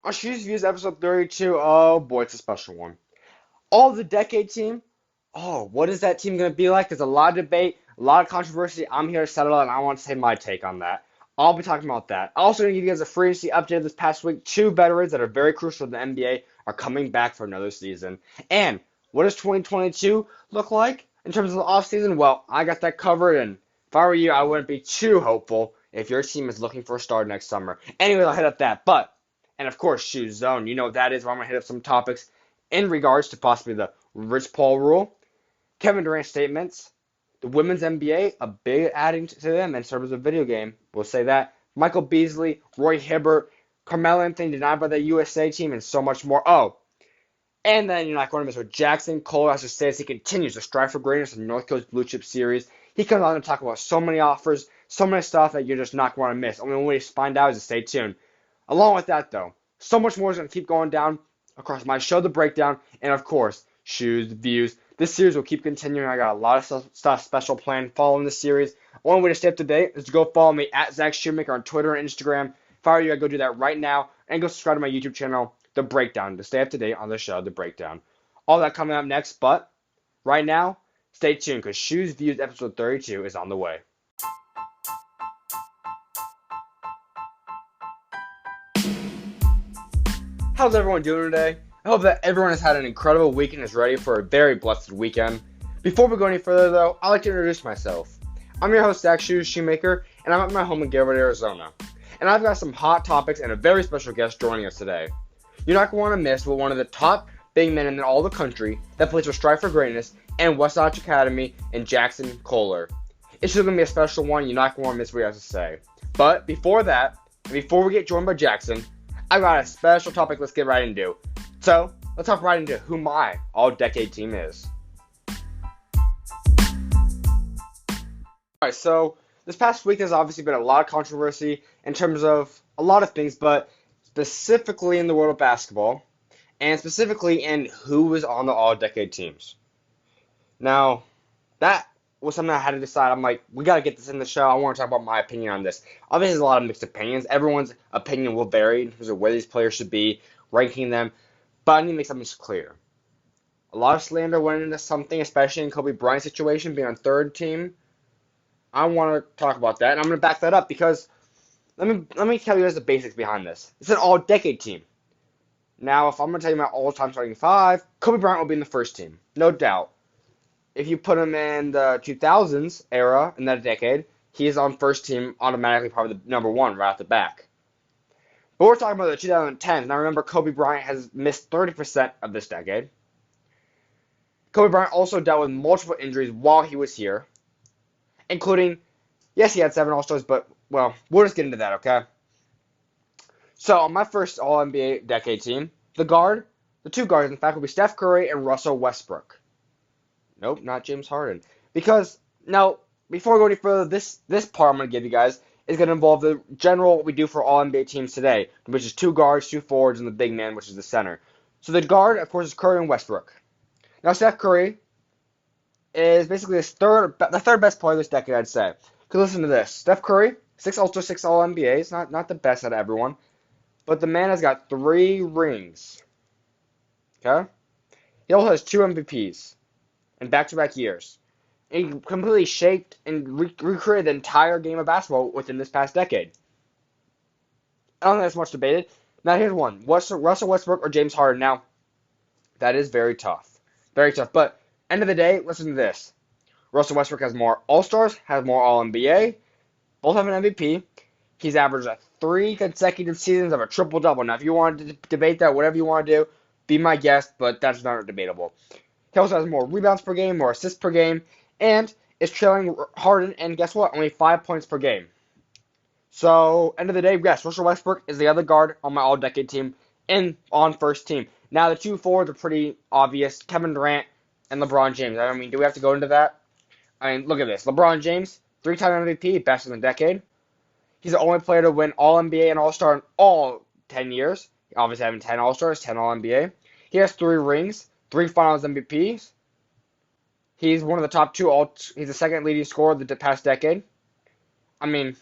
On SchuZ Views episode 32, oh boy, it's a special one. All the decade team, oh, what is that team going to be like? There's a lot of debate, a lot of controversy. I'm here to settle it, and I want to say my take on that. I'll be talking about that. I'm also going to give you guys a free agency update this past week. Two veterans that are very crucial to the NBA are coming back for another season. And what does 2022 look like in terms of the offseason? Well, I got that covered, and if I were you, I wouldn't be too hopeful if your team is looking for a star next summer. Anyway, I'll hit up that. And of course, SchuZ Zone. You know what that is, where I'm going to hit up some topics in regards to possibly the Rich Paul rule, Kevin Durant statements, the women's NBA, a big adding to them in terms of video game. We'll say that. Michael Beasley, Roy Hibbert, Carmelo Anthony denied by the USA team, and so much more. Oh, and then you're not going to miss what Jaxon Kohler has to say as he continues to strive for greatness in North Coast Blue Chip Series. He comes on to talk about so many offers, so many stuff that you're just not going to miss. Only way to find out is to stay tuned. Along with that, though, so much more is going to keep going down across my show, The Breakdown, and of course, SchuZ Views. This series will keep continuing. I got a lot of stuff special planned following this series. One way to stay up to date is to go follow me at Zach Schumaker on Twitter and Instagram. If I were you, I'd go do that right now, and go subscribe to my YouTube channel, The Breakdown, to stay up to date on the show, The Breakdown. All that coming up next, but right now, stay tuned, because SchuZ Views episode 32 is on the way. How's everyone doing today? I hope that everyone has had an incredible week and is ready for a very blessed weekend. Before we go any further, though, I'd like to introduce myself. I'm your host, Zach Schumaker, and I'm at my home in Gilbert, Arizona. And I've got some hot topics and a very special guest joining us today. You're not going to want to miss what one of the top big men in all the country that plays for Strive for Greatness and Wasatch Academy and Jaxon Kohler. It's just going to be a special one. You're not going to want to miss what he has to say. But before that, before we get joined by Jaxon, I've got a special topic let's get right into. So, let's hop right into who my all-decade team is. Alright, so this past week there's obviously been a lot of controversy in terms of a lot of things, but specifically in the world of basketball, and specifically in who was on the all-decade teams. Now, that was something I had to decide. I'm like, we got to get this in the show. I want to talk about my opinion on this. Obviously, there's a lot of mixed opinions. Everyone's opinion will vary in terms of where these players should be, ranking them. But I need to make something clear. A lot of slander went into something, especially in Kobe Bryant's situation, being on third team. I want to talk about that, and I'm going to back that up because let me tell you guys the basics behind this. It's an all-decade team. Now, if I'm going to tell you my all-time starting five, Kobe Bryant will be in the first team, no doubt. If you put him in the 2000s era, in that decade, he is on first team automatically, probably the number one right off the back. But we're talking about the 2010s. Now remember, Kobe Bryant has missed 30% of this decade. Kobe Bryant also dealt with multiple injuries while he was here, including, yes, he had 7 All-Stars, but, well, we'll just get into that, okay? So, on my first All-NBA decade team, the two guards, in fact, will be Steph Curry and Russell Westbrook. Nope, not James Harden. Because, now, before we go any further, this part I'm going to give you guys is going to involve the general what we do for all NBA teams today, which is 2 guards, 2 forwards, and the big man, which is the center. So the guard, of course, is Curry and Westbrook. Now, Steph Curry is basically the third best player this decade, I'd say. Because listen to this. Steph Curry, 6 All-Stars, 6 All-NBAs, not the best out of everyone. But the man has got 3 rings. Okay? He also has 2 MVPs in back-to-back years. He completely shaped and recreated the entire game of basketball within this past decade. I don't think that's much debated. Now here's one. Russell Westbrook or James Harden? Now, that is very tough. Very tough. But, end of the day, listen to this. Russell Westbrook has more All-Stars, has more All-NBA. Both have an MVP. He's averaged 3 consecutive seasons of a triple-double. Now, if you want to debate that, whatever you want to do, be my guest, but that's not debatable. He also has more rebounds per game, more assists per game, and is trailing Harden, and guess what? Only 5 points per game. So, end of the day, yes, Russell Westbrook is the other guard on my all-decade team and on first team. Now, the 2 forwards are pretty obvious. Kevin Durant and LeBron James. I mean, do we have to go into that? I mean, look at this. LeBron James, 3-time MVP, best in the decade. He's the only player to win All-NBA and All-Star in all 10 years. Obviously, having 10 All-Stars, 10 All-NBA. He has 3 rings, 3 Finals MVPs. He's one of the top 2. He's the second leading scorer of the past decade. I mean,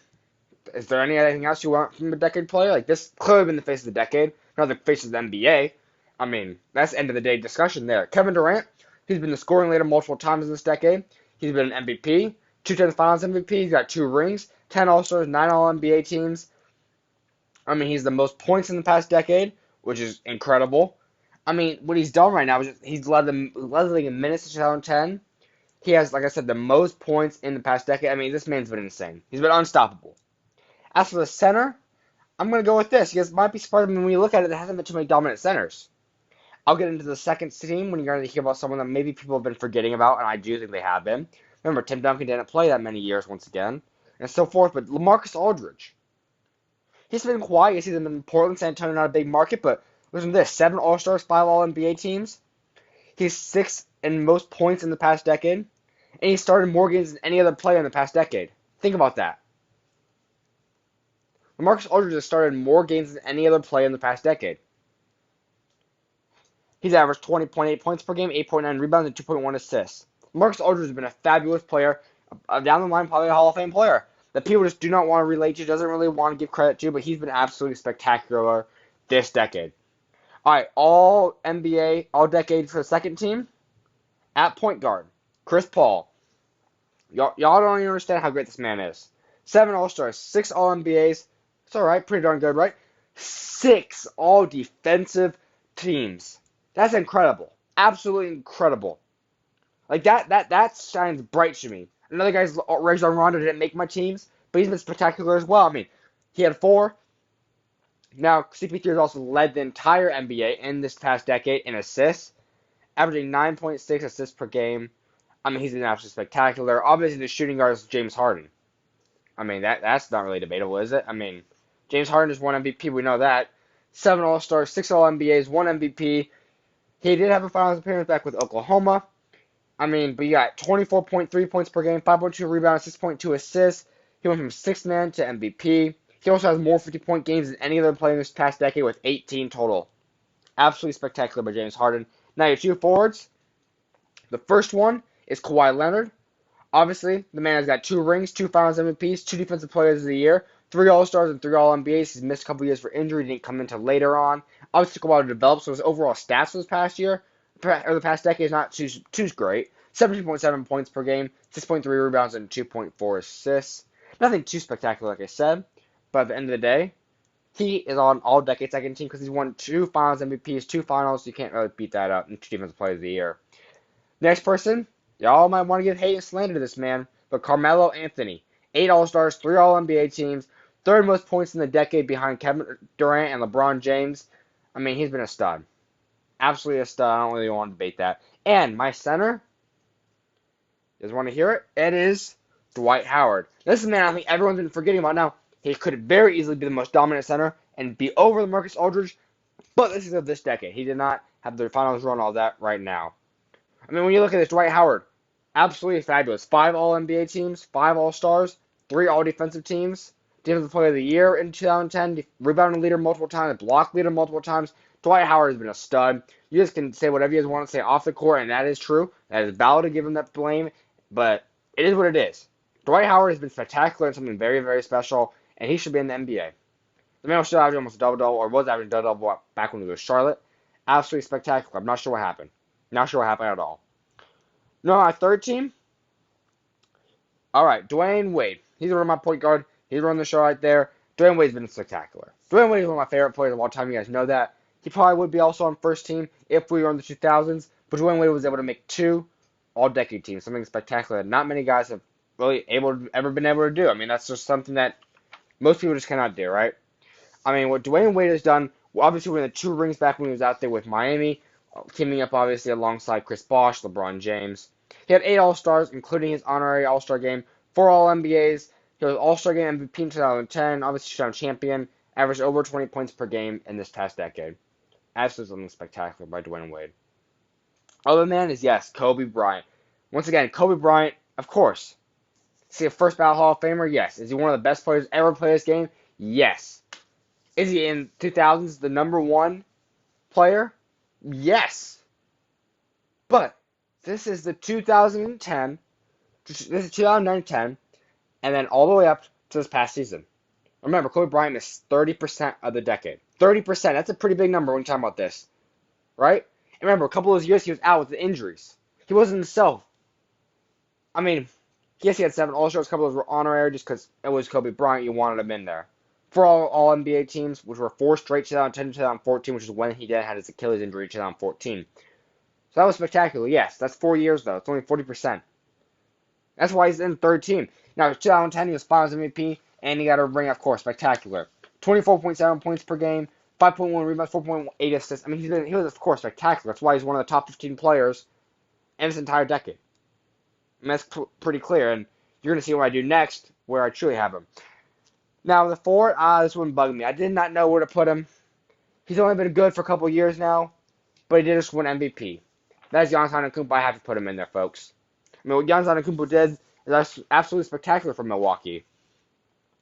Is there anything else you want from a decade player? Like, this clearly been the face of the decade, not the face of the NBA. I mean, that's end of the day discussion there. Kevin Durant, he's been the scoring leader multiple times in this decade. He's been an MVP, 2 times Finals MVP. He's got 2 rings, 10 All-Stars, 9 All-NBA teams. I mean, he's the most points in the past decade, which is incredible. I mean, what he's done right now is he's led the league in minutes in 2010. He has, like I said, the most points in the past decade. I mean, this man's been insane. He's been unstoppable. As for the center, I'm going to go with this. You guys might be surprised when you look at it, there hasn't been too many dominant centers. I'll get into the second team when you're going to hear about someone that maybe people have been forgetting about, and I do think they have been. Remember, Tim Duncan didn't play that many years once again, and so forth, but LaMarcus Aldridge. He's been quiet. He's been in Portland, San Antonio, not a big market, but listen to this. 7 All-Stars, 5 All-NBA teams. He's 6th in most points in the past decade, and he started more games than any other player in the past decade. Think about that. LaMarcus Aldridge has started more games than any other player in the past decade. He's averaged 20.8 points per game, 8.9 rebounds, and 2.1 assists. LaMarcus Aldridge has been a fabulous player, down the line probably a Hall of Fame player that people just do not want to relate to, doesn't really want to give credit to, but he's been absolutely spectacular this decade. All right, all NBA, all decade for the second team. At point guard, Chris Paul. Y'all don't even understand how great this man is. 7 All-Stars, 6 All-NBAs. It's all right, pretty darn good, right? 6 all-defensive teams. That's incredible. Absolutely incredible. Like, that shines bright to me. Another guy's Rajon Rondo didn't make my teams, but he's been spectacular as well. I mean, he had 4. Now, CP3 has also led the entire NBA in this past decade in assists, averaging 9.6 assists per game. I mean, he's been absolutely spectacular. Obviously, the shooting guard is James Harden. I mean, that's not really debatable, is it? I mean, James Harden just won MVP. We know that. 7 All-Stars, 6 All-NBAs, 1 MVP. He did have a finals appearance back with Oklahoma. I mean, but you got 24.3 points per game, 5.2 rebounds, 6.2 assists. He went from 6th man to MVP. He also has more 50-point games than any other player in this past decade with 18 total. Absolutely spectacular by James Harden. Now your 2 forwards. The first one is Kawhi Leonard. Obviously, the man has got 2 rings, 2 Finals MVPs, 2 Defensive Players of the Year, 3 All-Stars, and 3 All-NBAs. He's missed a couple years for injury. He didn't come until later on. Obviously, took a while to develop, so his overall stats for this past year, or the past decade, is not too great. 17.7 points per game, 6.3 rebounds, and 2.4 assists. Nothing too spectacular, like I said. But at the end of the day, he is on all-decade second team because he's won 2 Finals MVPs, 2 Finals. You can't really beat that up, and 2 Defensive Players of the Year. Next person, y'all might want to give hate and slander to this man, but Carmelo Anthony. 8 All-Stars, 3 All-NBA teams, 3rd most points in the decade behind Kevin Durant and LeBron James. I mean, he's been a stud. Absolutely a stud. I don't really want to debate that. And my center, you guys want to hear it? It is Dwight Howard. This is a man I think everyone's been forgetting about now. He could very easily be the most dominant center and be over the Marcus Aldridge, but this is of this decade. He did not have the finals run all that right now. I mean, when you look at this, Dwight Howard, absolutely fabulous. 5 All-NBA teams, 5 All-Stars, 3 All-Defensive teams, Defensive Player of the Year in 2010, rebounding leader multiple times, block leader multiple times. Dwight Howard has been a stud. You guys can say whatever you guys want to say off the court, and that is true. That is valid to give him that blame, but it is what it is. Dwight Howard has been spectacular and something very, very special, and he should be in the NBA. The man was still averaging almost a double-double, or was averaging a double-double back when he was Charlotte. Absolutely spectacular. I'm not sure what happened. Not sure what happened at all. No, my third team. All right, Dwayne Wade. He's running my point guard. He's running the show right there. Dwayne Wade's been spectacular. Dwayne Wade is one of my favorite players of all time. You guys know that. He probably would be also on first team if we were in the 2000s. But Dwayne Wade was able to make 2 all-decade teams. Something spectacular that not many guys have really ever been able to do. I mean, that's just something that most people just cannot do, right? I mean, what Dwayne Wade has done, obviously winning the 2 rings back when he was out there with Miami, teaming up obviously alongside Chris Bosh, LeBron James. He had 8 All-Stars, including his honorary All-Star game, 4 All-NBAs. He was All-Star game MVP in 2010, obviously shootout champion, averaged over 20 points per game in this past decade. Absolutely something spectacular by Dwayne Wade. Other man is, yes, Kobe Bryant. Once again, Kobe Bryant, of course. Is he a first ballot Hall of Famer? Yes. Is he one of the best players ever play this game? Yes. Is he in 2000s the number 1 player? Yes. But this is the 2010, this is 2009-10, and then all the way up to this past season. Remember, Kobe Bryant missed 30% of the decade. 30%. That's a pretty big number when you're talking about this, right? And remember, a couple of those years he was out with the injuries. He wasn't himself. I mean, yes, he had 7 All-Stars. A couple of those were honorary just because it was Kobe Bryant. You wanted him in there. For all NBA teams, which were 4 straight 2010 2014, which is when he then had his Achilles injury in 2014. So that was spectacular. Yes, that's 4 years, though. It's only 40%. That's why he's in the third team. Now, 2010, he was Finals MVP, and he got a ring, of course. Spectacular. 24.7 points per game, 5.1 rebounds, 4.8 assists. I mean, he was, of course, spectacular. That's why he's one of the top 15 players in this entire decade. And that's pretty clear, and you're going to see what I do next, where I truly have him. Now, the forward, this wouldn't bug me. I did not know where to put him. He's only been good for a couple years now, but he did just win MVP. That's Giannis Antetokounmpo. I have to put him in there, folks. I mean, what Giannis Antetokounmpo did is absolutely spectacular for Milwaukee.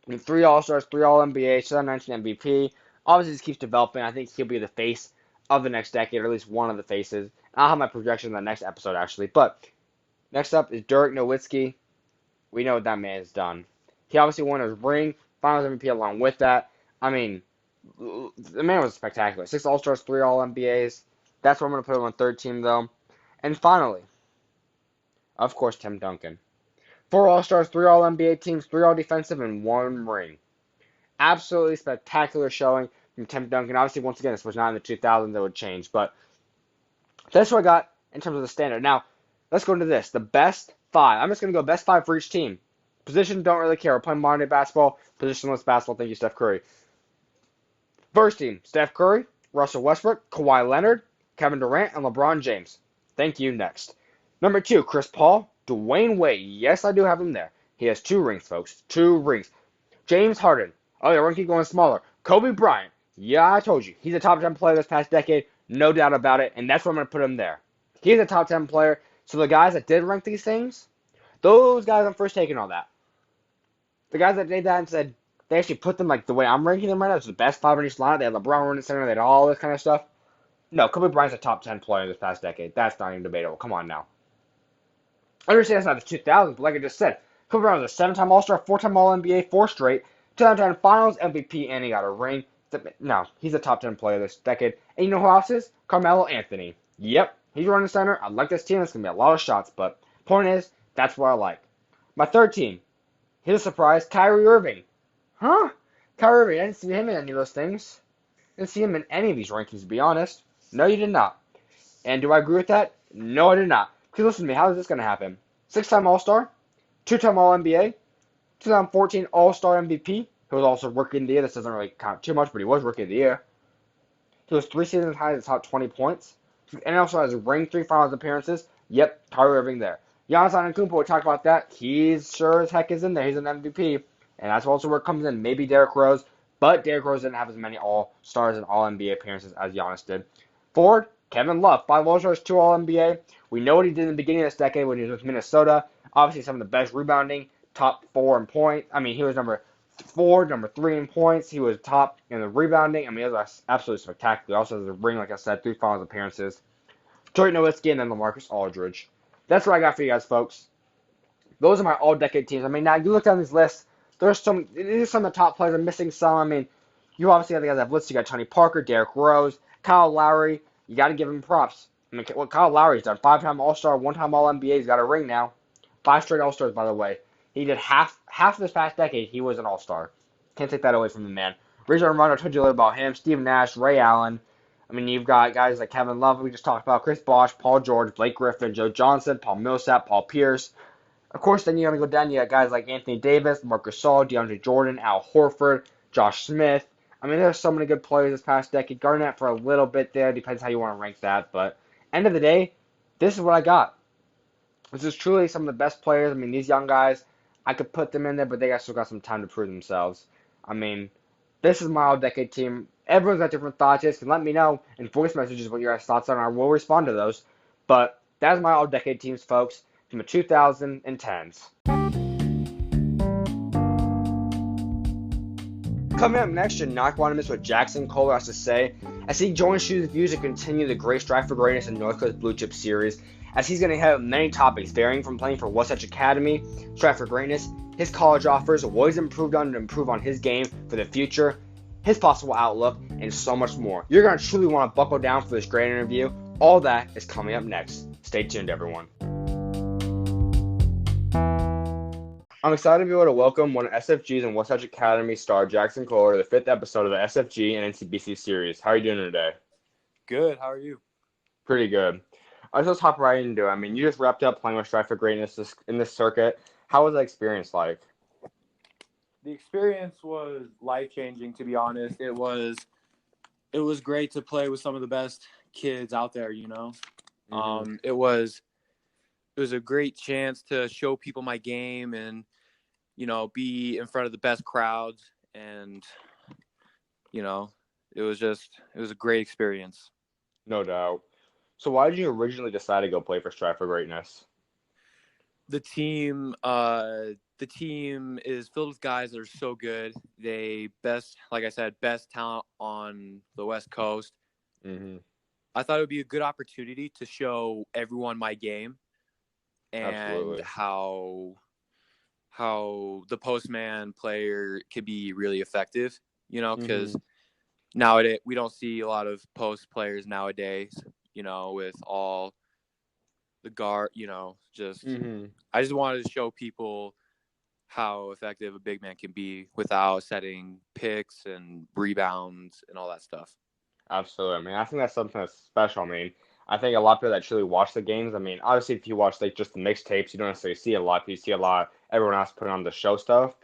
I mean, 3 All-Stars, 3 All-NBA, 2019 MVP. Obviously, this keeps developing. I think he'll be the face of the next decade, or at least one of the faces. I'll have my projection in the next episode, actually. But next up is Dirk Nowitzki. We know what that man has done. He obviously won his ring, Finals MVP along with that. I mean, the man was spectacular. 6 All-Stars, 3 All-NBAs. That's where I'm going to put him on third team, though. And finally, of course, Tim Duncan. 4 All-Stars, 3 All-NBA teams, 3 All-Defensive, and 1 ring. Absolutely spectacular showing from Tim Duncan. Obviously, once again, this was not in the 2000s. That would change. But that's what I got in terms of the standard. Now, let's go into this. The best 5. I'm just going to go best 5 for each team. Position, don't really care. We're playing modern day basketball. Positionless basketball. Thank you, Steph Curry. First team, Steph Curry, Russell Westbrook, Kawhi Leonard, Kevin Durant, and LeBron James. Thank you. Next. Number 2, Chris Paul, Dwayne Wade. Yes, I do have him there. He has 2 rings, folks. 2 rings. James Harden. Oh, yeah, we're going to keep going smaller. Kobe Bryant. Yeah, I told you. He's a top 10 player this past decade. No doubt about it. And that's where I'm going to put him there. He's a top 10 player. So the guys that did rank these things, those guys I'm first taking all that. The guys that did that and said, they actually put them like the way I'm ranking them right now. It's the best 5 in each lineup. They had LeBron running center. They had all this kind of stuff. No, Kobe Bryant's a top 10 player this past decade. That's not even debatable. Come on now. I understand it's not the 2000s, but like I just said, Kobe Bryant was a 7-time All-Star, 4-time All-NBA, 4 straight, 2010 Finals MVP, and he got a ring. No, he's a top 10 player this decade. And you know who else is? Carmelo Anthony. Yep, he's running center. I like this team. It's going to be a lot of shots, but point is, that's what I like. My third team. Here's a surprise. Kyrie Irving. Huh? Kyrie Irving. I didn't see him in any of those things. Didn't see him in any of these rankings, to be honest. No, you did not. And do I agree with that? No, I did not. Because listen to me, how is this going to happen? 6-time All-Star, 2-time All-NBA, 2014 All-Star MVP, who was also Rookie of the Year. This doesn't really count too much, but he was Rookie of the Year. He was 3 seasons high at the top 20 points. And also has a ring, 3 Finals appearances. Yep, Kyrie Irving there. Giannis Antetokounmpo, we talked about that. He's sure as heck is in there. He's an MVP. And that's also where it comes in. Maybe Derrick Rose. But Derrick Rose didn't have as many All-Stars and All-NBA appearances as Giannis did. Forward, Kevin Love. 5 All-Stars, 2 All-NBA. We know what he did in the beginning of this decade when he was with Minnesota. Obviously, some of the best rebounding. Top 4 in points. I mean, he was number 4, number 3 in points. He was top in the rebounding. I mean, it was absolutely spectacular. He also has a ring, like I said, 3 Finals appearances. Dirk Nowitzki, and then LaMarcus Aldridge. That's what I got for you guys, folks. Those are my all-decade teams. I mean, now you look down these lists. There's some. These are some of the top players. I'm missing some. I mean, you obviously have the guys that have listed. You got Tony Parker, Derrick Rose, Kyle Lowry. You got to give him props. I mean, what Kyle Lowry's done. 5-time All-Star, 1-time All-NBA. He's got a ring now. 5 straight All-Stars, by the way. He did half of this past decade. He was an All-Star. Can't take that away from the man. Rajon Rondo, I told you a little about him. Steve Nash, Ray Allen. I mean, you've got guys like Kevin Love, we just talked about, Chris Bosh, Paul George, Blake Griffin, Joe Johnson, Paul Millsap, Paul Pierce. Of course, then you're going to go down, you got guys like Anthony Davis, Marc Gasol, DeAndre Jordan, Al Horford, Josh Smith. I mean, there's so many good players this past decade. Garnett for a little bit there, depends how you want to rank that. But end of the day, this is what I got. This is truly some of the best players. I mean, these young guys, I could put them in there, but they still got some time to prove themselves. I mean, this is my all-decade team. Everyone's got different thoughts. You guys can let me know in voice messages what your guys' thoughts are, and I will respond to those. But that's my all-decade teams, folks, from the 2010s. Coming up next, you're not going to miss what Jaxon Kohler has to say as he joins SchuZ Views to continue the great strive for greatness in North Coast Blue Chip series. as he's going to have many topics varying from playing for Wasatch Academy, strive for greatness, his college offers, what he's improved on to improve on his game for the future, his possible outlook, and so much more. You're going to truly want to buckle down for this great interview. All that is coming up next. Stay tuned, everyone. I'm excited to be able to welcome one of SFG's and Wasatch Academy star, Jaxon Kohler, to the 5th episode of the SFG and NCBC series. How are you doing today? Good. How are you? Pretty good. Let's hop right into it. I mean, you just wrapped up playing with Strive for Greatness in this circuit. How was that experience like? The experience was life-changing, to be honest. It was great to play with some of the best kids out there, you know. Mm-hmm. It was a great chance to show people my game and, you know, be in front of the best crowds. And, you know, it was a great experience. No doubt. So why did you originally decide to go play for Strive for Greatness? The team is filled with guys that are so good. Like I said, best talent on the West Coast. Mm-hmm. I thought it would be a good opportunity to show everyone my game and Absolutely. how the postman player could be really effective, you know, because nowadays we don't see a lot of post players nowadays, you know, with all the guard, you know, I just wanted to show people how effective a big man can be without setting picks and rebounds and all that stuff. Absolutely. I mean, I think that's something that's special. I mean, I think a lot of people that truly watch the games, I mean, obviously if you watch like just the mixtapes, you don't necessarily see a lot. You see a lot of everyone else putting on the show stuff.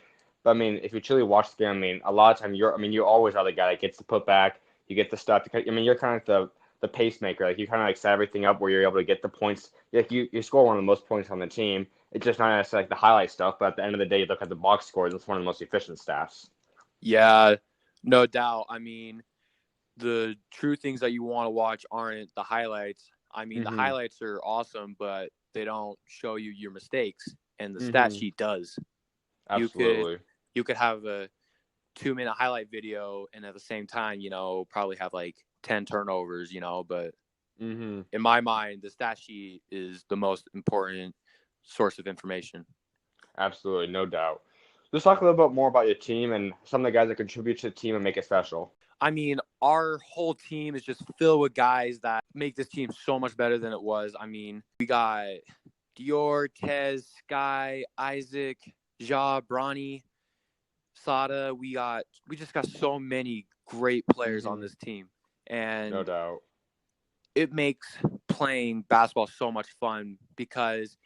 But I mean, if you truly watch the game, I mean, a lot of time you always are the guy that gets the putback, you get the stuff. I mean, you're kind of the pacemaker. Like you kind of like set everything up where you're able to get the points. Like you score one of the most points on the team. It's just not necessarily like the highlight stuff, but at the end of the day, you look at the box scores. It's one of the most efficient stats. Yeah, no doubt. I mean, the true things that you want to watch aren't the highlights. I mean, the highlights are awesome, but they don't show you your mistakes, and the stat sheet does. Absolutely. You could have a 2-minute highlight video, and at the same time, you know, probably have like 10 turnovers, you know. But in my mind, the stat sheet is the most important source of information. Absolutely, no doubt. Let's talk a little bit more about your team and some of the guys that contribute to the team and make it special. I mean, our whole team is just filled with guys that make this team so much better than it was. I mean, we got Dior, Tez, Sky, Isaac, Ja, Bronny, Sada. We just got so many great players on this team. And no doubt. It makes playing basketball so much fun because,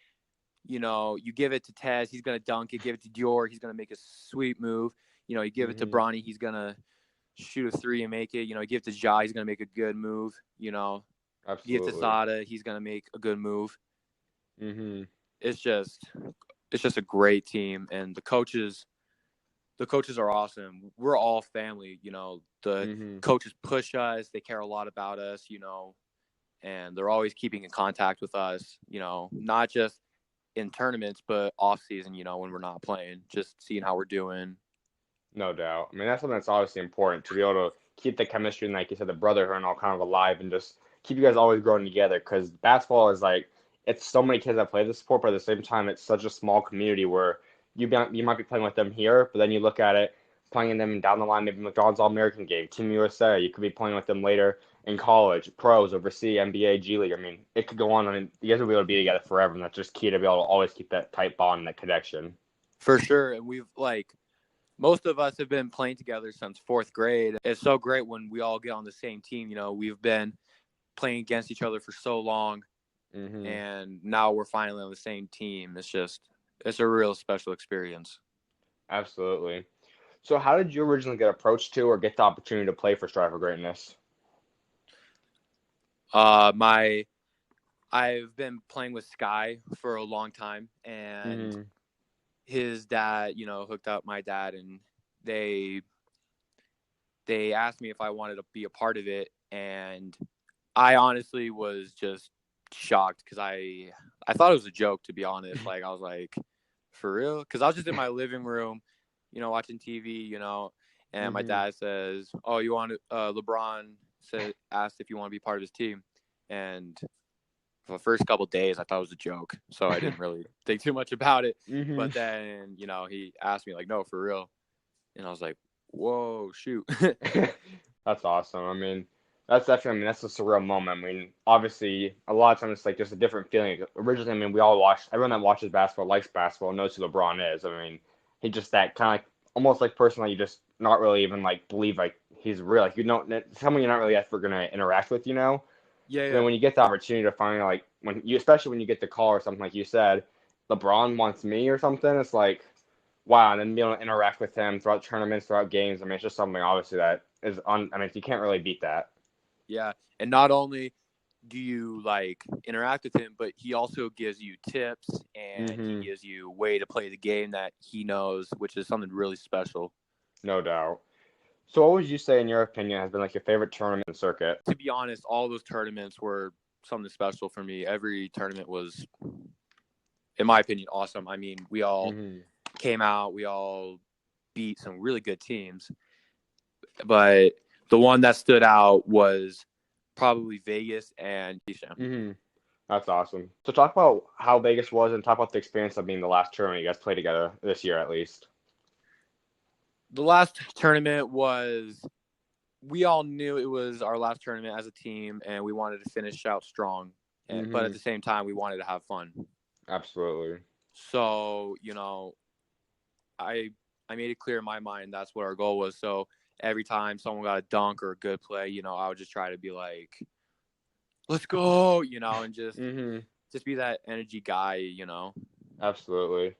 you know, you give it to Tez, he's going to dunk it. Give it to Dior, he's going to make a sweet move. You know, you give it to Bronny, he's going to shoot a 3 and make it. You know, give it to Ja, he's going to make a good move. You know, Absolutely. Give it to Sada, he's going to make a good move. It's just a great team, and the coaches are awesome. We're all family, you know. The coaches push us, they care a lot about us, you know, and they're always keeping in contact with us, you know, not just in tournaments, but off season, you know, when we're not playing, just seeing how we're doing. No doubt. I mean, that's something that's obviously important to be able to keep the chemistry and, like you said, the brotherhood and all kind of alive and just keep you guys always growing together. Because basketball is like, it's so many kids that play the sport, but at the same time, it's such a small community where you might be playing with them here, but then you look at it, playing them down the line, maybe McDonald's All-American game, Team USA. You could be playing with them later in college, pros, overseas, NBA, G League. I mean, it could go on. I mean, you guys will be able to be together forever, and that's just key to be able to always keep that tight bond and that connection. For sure. And most of us have been playing together since 4th grade. It's so great when we all get on the same team. You know, we've been playing against each other for so long, and now we're finally on the same team. It's a real special experience. Absolutely. So how did you originally get approached to or get the opportunity to play for Strive for Greatness? I've been playing with Sky for a long time, and his dad, you know, hooked up my dad, and they asked me if I wanted to be a part of it, and I honestly was just shocked because I thought it was a joke, to be honest. Like, I was like, for real? Because I was just in my living room, you know, watching TV, you know, and my dad says, oh, you want to, LeBron asked if you want to be part of his team. And for the first couple of days, I thought it was a joke, so I didn't really think too much about it. Mm-hmm. But then, he asked me, like, no, for real. And I was like, whoa, shoot. That's awesome. I mean, that's definitely, I mean, that's a surreal moment. I mean, obviously, a lot of times it's like just a different feeling. Originally, I mean, everyone that watches basketball likes basketball, knows who LeBron is. I mean, he's just that kind of like, almost like person that you just not really even like believe like he's real. Like, you don't, someone you're not really ever going to interact with, you know? Yeah, So then yeah. when you get the opportunity to finally like, especially when you get the call or something like you said, LeBron wants me or something, it's like, wow, and then be able to interact with him throughout tournaments, throughout games. I mean, it's just something obviously that is I mean, you can't really beat that. Yeah. And not only do you like interact with him, but he also gives you tips and he Mm-hmm. gives you a way to play the game that he knows, which is something really special. No doubt. So, what would you say, in your opinion, has been like your favorite tournament and circuit? To be honest, all those tournaments were something special for me. Every tournament was, in my opinion, awesome. I mean, we all Mm-hmm. came out, we all beat some really good teams, but the one that stood out was probably Vegas and Keisha. Mm-hmm. That's awesome. So, talk about how Vegas was, and talk about the experience of being the last tournament you guys played together this year, at least. The last tournament was, we all knew it was our last tournament as a team, and we wanted to finish out strong. But at Mm-hmm. the same time, we wanted to have fun. Absolutely. So, I I made it clear in my mind that's what our goal was. So every time someone got a dunk or a good play, I would just try to be like, "Let's go," and just Mm-hmm. just be that energy guy. Absolutely.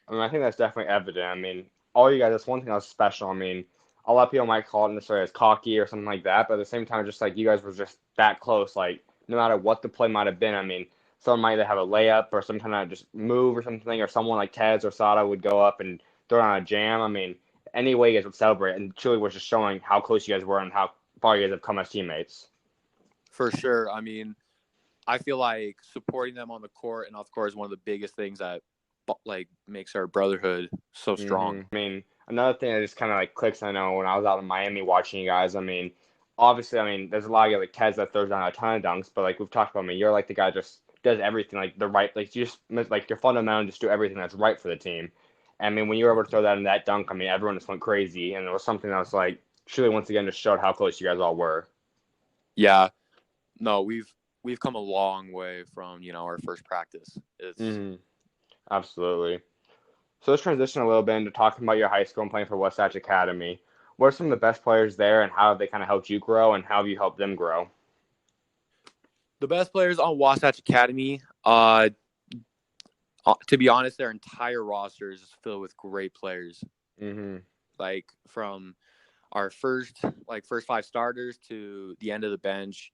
I mean, I think that's definitely evident. I mean, all you guys, that's one thing that was special. I mean, a lot of people might call it necessarily as cocky or something like that, but at the same time, just like you guys were just that close. Like, no matter what the play might have been, I mean, someone might either have a layup or some kind of just move or something, or someone like Tez or Sada would go up and throw down a jam. I mean, any way you guys would celebrate, and truly was just showing how close you guys were and how far you guys have come as teammates. For sure. I mean, I feel like supporting them on the court and off the court is one of the biggest things that like makes our brotherhood so strong. I mean, another thing that just kind of like clicks. I know when I was out in Miami watching you guys. I mean, obviously, I mean, there's a lot of guys like Tez that throws down a ton of dunks, but like we've talked about, I mean, you're like the guy that just does everything like the right, like you just like you're fundamental and just do everything that's right for the team. And I mean, when you were able to throw that in that dunk, I mean, everyone just went crazy, and it was something that was like truly once again just showed how close you guys all were. Yeah. No, we've come a long way from, our first practice. It's Mm-hmm. Absolutely. So let's transition a little bit into talking about your high school and playing for Wasatch Academy. What are some of the best players there, and how have they kind of helped you grow, and how have you helped them grow? the best players on Wasatch Academy. To be honest, their entire roster is filled with great players. Mm-hmm. Like from our first five starters to the end of the bench,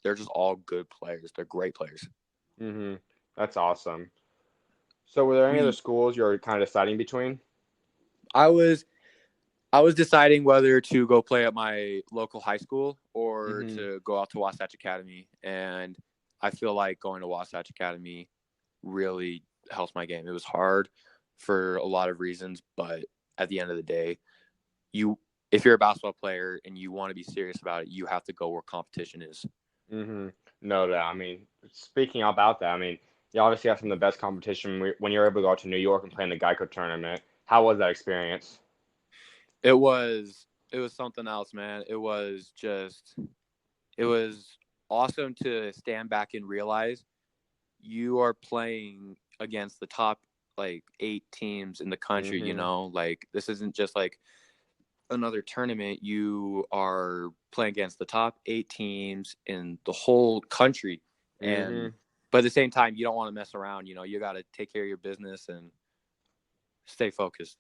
they're just all good players. They're great players. Mm-hmm. That's awesome. So were there any other We, schools you were kind of deciding between? I was, I was deciding whether to go play at my local high school or Mm-hmm. to go out to Wasatch Academy, and I feel like going to Wasatch Academy really helps my game. It was hard for a lot of reasons, but at the end of the day, you if you're a basketball player and you want to be serious about it, you have to go where competition is. Mm-hmm. No doubt. I mean, speaking about that, I mean, you obviously have some of the best competition when you're able to go out to New York and play in the Geico tournament. How was that experience? It was something else, man. It was awesome to stand back and realize you are playing against the top like 8 teams in the country, Mm-hmm. like this isn't just like another tournament. You are playing against the top 8 teams in the whole country. And Mm-hmm. but at the same time, you don't want to mess around. You got to take care of your business and stay focused.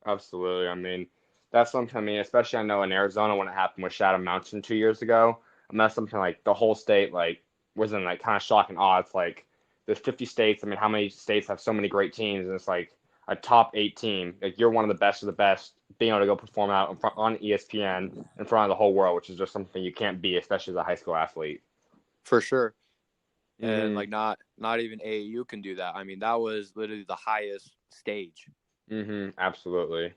Absolutely. I mean, that's something, I mean, especially I know in Arizona when it happened with Shadow Mountain 2 years ago. I mean, that's something like the whole state, like, was in like kind of shock and awe. It's like there's 50 states. I mean, how many states have so many great teams? And it's like a top 8 team. Like, you're one of the best of the best, being able to go perform out in front, on ESPN in front of the whole world, which is just something you can't be, especially as a high school athlete. For sure. And Mm-hmm. like not even AAU can do that. I mean, that was literally the highest stage. Mm-hmm. Absolutely.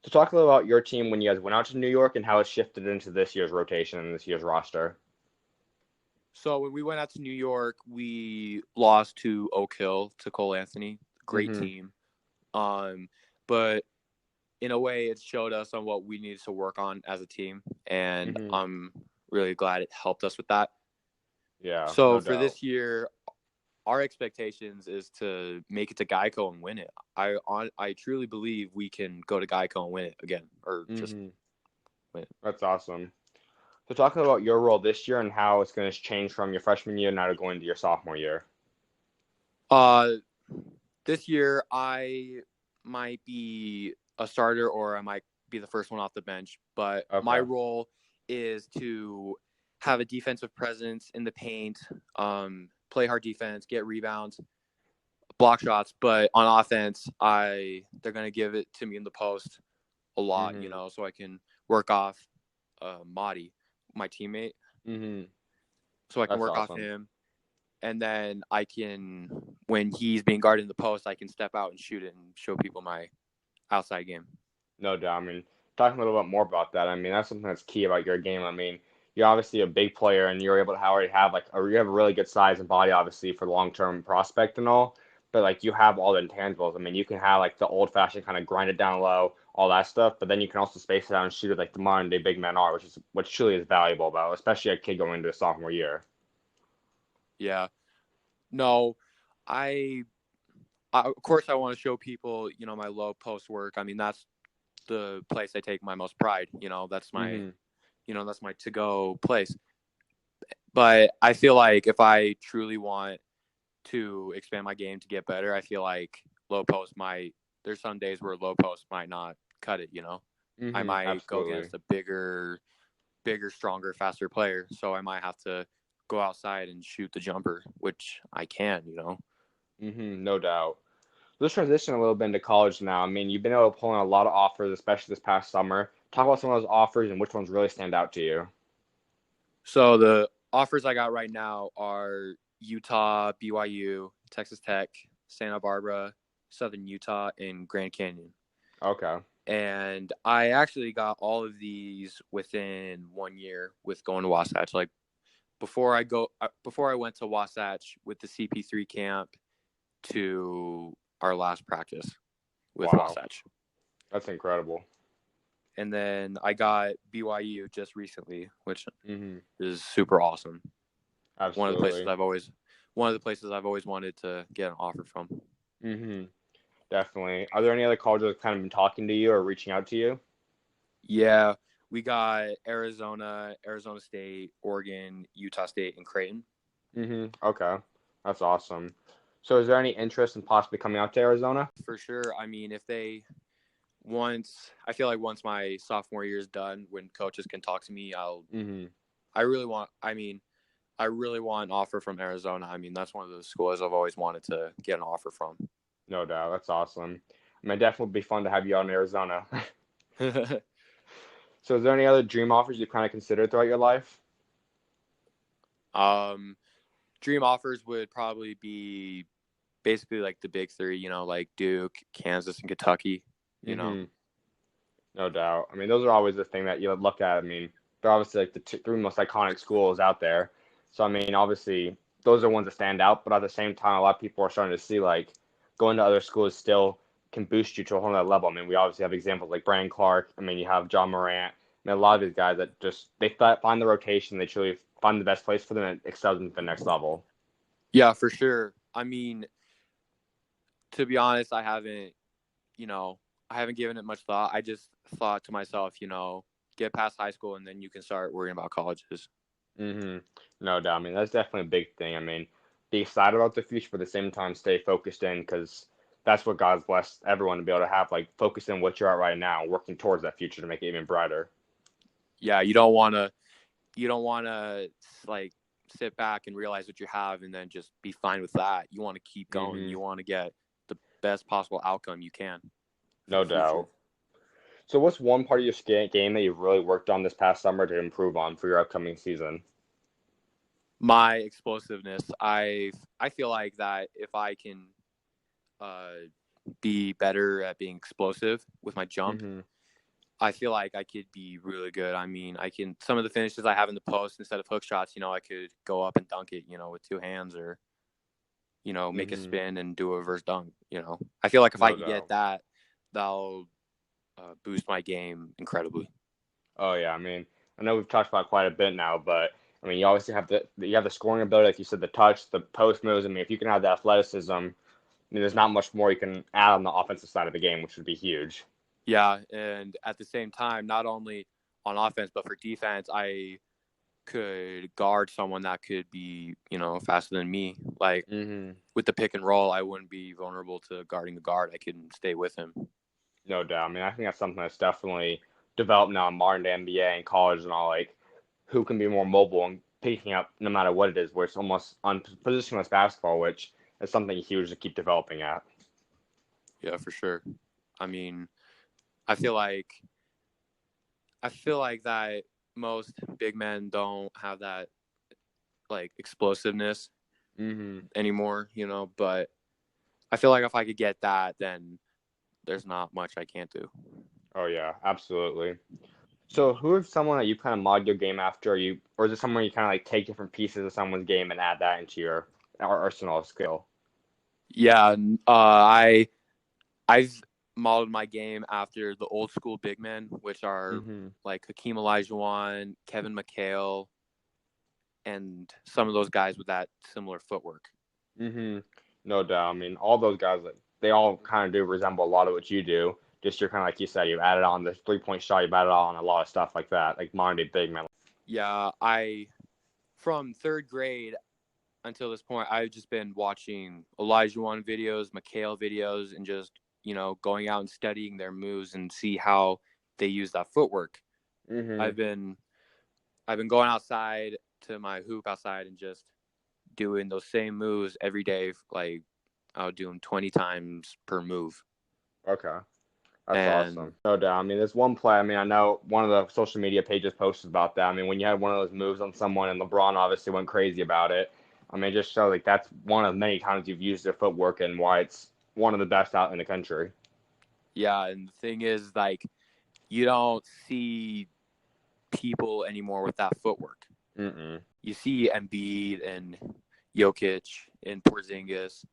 So talk a little about your team when you guys went out to New York and how it shifted into this year's rotation and this year's roster. So when we went out to New York, we lost to Oak Hill, to Cole Anthony. Great Mm-hmm. team. But in a way, it showed us on what we needed to work on as a team, and Mm-hmm. I'm really glad it helped us with that. Yeah, So no for doubt. this year, our expectations is to make it to Geico and win it. I truly believe we can go to Geico and win it again, or just Mm-hmm. win it. That's awesome. So talking about your role this year and how it's going to change from your freshman year now to going into your sophomore year. Uh, this year I might be a starter or I might be the first one off the bench, but my Okay. role is to have a defensive presence in the paint, play hard defense, get rebounds, block shots. But on offense, they're gonna give it to me in the post a lot, Mm-hmm. so I can work off Madi, my teammate, Mm-hmm. so I can That's work off awesome. him. And then I can, when he's being guarded in the post, I can step out and shoot it and show people my outside game. No doubt. I mean, talking a little bit more about that, I mean, that's something that's key about your game. I mean, you're obviously a big player and you're able to already have like, or you have a really good size and body, obviously, for long-term prospect and all. But like, you have all the intangibles. I mean, you can have like the old-fashioned kind of grind it down low, all that stuff. But then you can also space it out and shoot it like the modern-day big men are, which truly is valuable about, especially a kid going into a sophomore year. Yeah. No, I, of course, I want to show people, my low post work. I mean, that's the place I take my most pride. Mm-hmm. That's my to go place. But I feel like if I truly want to expand my game to get better, I feel like low post there's some days where low post might not cut it. I Mm-hmm. might go Absolutely. against a bigger, stronger, faster player. So I might have to go outside and shoot the jumper, which I can. Mm-hmm. No doubt. Let's transition a little bit into college now. I mean, you've been able to pull in a lot of offers, especially this past summer. Talk about some of those offers and which ones really stand out to you. So the offers I got right now are Utah, BYU, Texas Tech, Santa Barbara, Southern Utah, and Grand Canyon. Okay. And I actually got all of these within 1 year with going to Wasatch. Like before I went to Wasatch with the CP3 camp to our last practice with Wow. Wasatch. That's incredible. And then I got BYU just recently, which Mm-hmm. is super awesome. One of the places Absolutely. I've always one of the places I've always wanted to get an offer from. Mm-hmm. Definitely. Are there any other colleges that have kind of been talking to you or reaching out to you? Yeah, we got Arizona, Arizona State, Oregon, Utah State, and Creighton. Mm-hmm. Okay. That's awesome. So is there any interest in possibly coming out to Arizona? For sure. I mean, I feel like once my sophomore year is done, when coaches can talk to me, Mm-hmm. I really want, I really want an offer from Arizona. I mean, that's one of the schools I've always wanted to get an offer from. No doubt. That's awesome. I mean, definitely would be fun to have you out in Arizona. So is there any other dream offers you kind of considered throughout your life? um, Dream offers would probably be basically like the big three, like Duke, Kansas, and Kentucky, you know. Mm-hmm. No doubt. I mean, those are always the thing that you look at. I mean, they're obviously like the three most iconic schools out there. So, I mean, obviously, those are ones that stand out. But at the same time, a lot of people are starting to see like going to other schools still can boost you to a whole nother level. I mean, we obviously have examples like Brandon Clark. I mean, you have John Morant. I mean, a lot of these guys that just find the rotation. They truly find the best place for them and excel them to the next level. Yeah, for sure. I mean, to be honest, you know, I haven't given it much thought. I just thought to myself, get past high school and then you can start worrying about colleges. Mm-hmm. No doubt. I mean, that's definitely a big thing. I mean, be excited about the future, but at the same time, stay focused in because that's what God's blessed everyone to be able to have. Like, focus in what you're at right now, working towards that future to make it even brighter. Yeah, you don't want to like sit back and realize what you have and then just be fine with that. You want to keep going. Mm-hmm. You want to get the best possible outcome you can for No the future. doubt. So, what's one part of your game that you've really worked on this past summer to improve on for your upcoming season? My explosiveness. I feel like that if I can uh, be better at being explosive with my jump, Mm-hmm. I feel like I could be really good. I mean, some of the finishes I have in the post instead of hook shots, I could go up and dunk it, with two hands or, make a Mm-hmm. spin and do a reverse dunk. I feel like if I No could get doubt. that, that'll boost my game incredibly. Oh yeah, I mean, I know we've talked about it quite a bit now, but I mean, you obviously have the scoring ability, like you said, the touch, the post moves. I mean, if you can have the athleticism, I mean, there's not much more you can add on the offensive side of the game, which would be huge. Yeah, and at the same time, not only on offense but for defense, I could guard someone that could be, faster than me. Like Mm-hmm. with the pick and roll, I wouldn't be vulnerable to guarding the guard. I can stay with him. No doubt. I mean, I think that's something that's definitely developed now in modern day NBA and college and all. Like, who can be more mobile and picking up no matter what it is, where it's almost on positionless basketball, which is something huge to keep developing at. Yeah, for sure. I mean, I feel like that most big men don't have that like explosiveness Mm-hmm. anymore, but I feel like if I could get that, then there's not much I can't do. Oh yeah, absolutely. So, who is someone that you kind of mod your game after? Or is it someone you kind of like take different pieces of someone's game and add that into your arsenal of skill? Yeah, I've modeled my game after the old school big men, which are Mm-hmm. like Hakeem Olajuwon, Kevin McHale, and some of those guys with that similar footwork. Mm-hmm. No doubt. I mean, all those guys, like, they all kind of do resemble a lot of what you do. Just you're kind of like you said, you've added on the 3-point shot, you've added on a lot of stuff like that, like modern day big men. Yeah, from third grade until this point, I've just been watching Olajuwon videos, McHale videos, and just, going out and studying their moves and see how they use that footwork. Mm-hmm. I've been going outside to my hoop outside and just doing those same moves every day. Like I would do them 20 times per move. Okay. That's And awesome. No doubt. I mean, there's one play. I mean, I know one of the social media pages posted about that. I mean, when you had one of those moves on someone and LeBron obviously went crazy about it. I mean, it just shows like that's one of many times you've used their footwork and why it's one of the best out in the country. yeah, and the thing is, like, you don't see people anymore with that footwork. Mm-mm. You see Embiid and Jokic and Porzingis,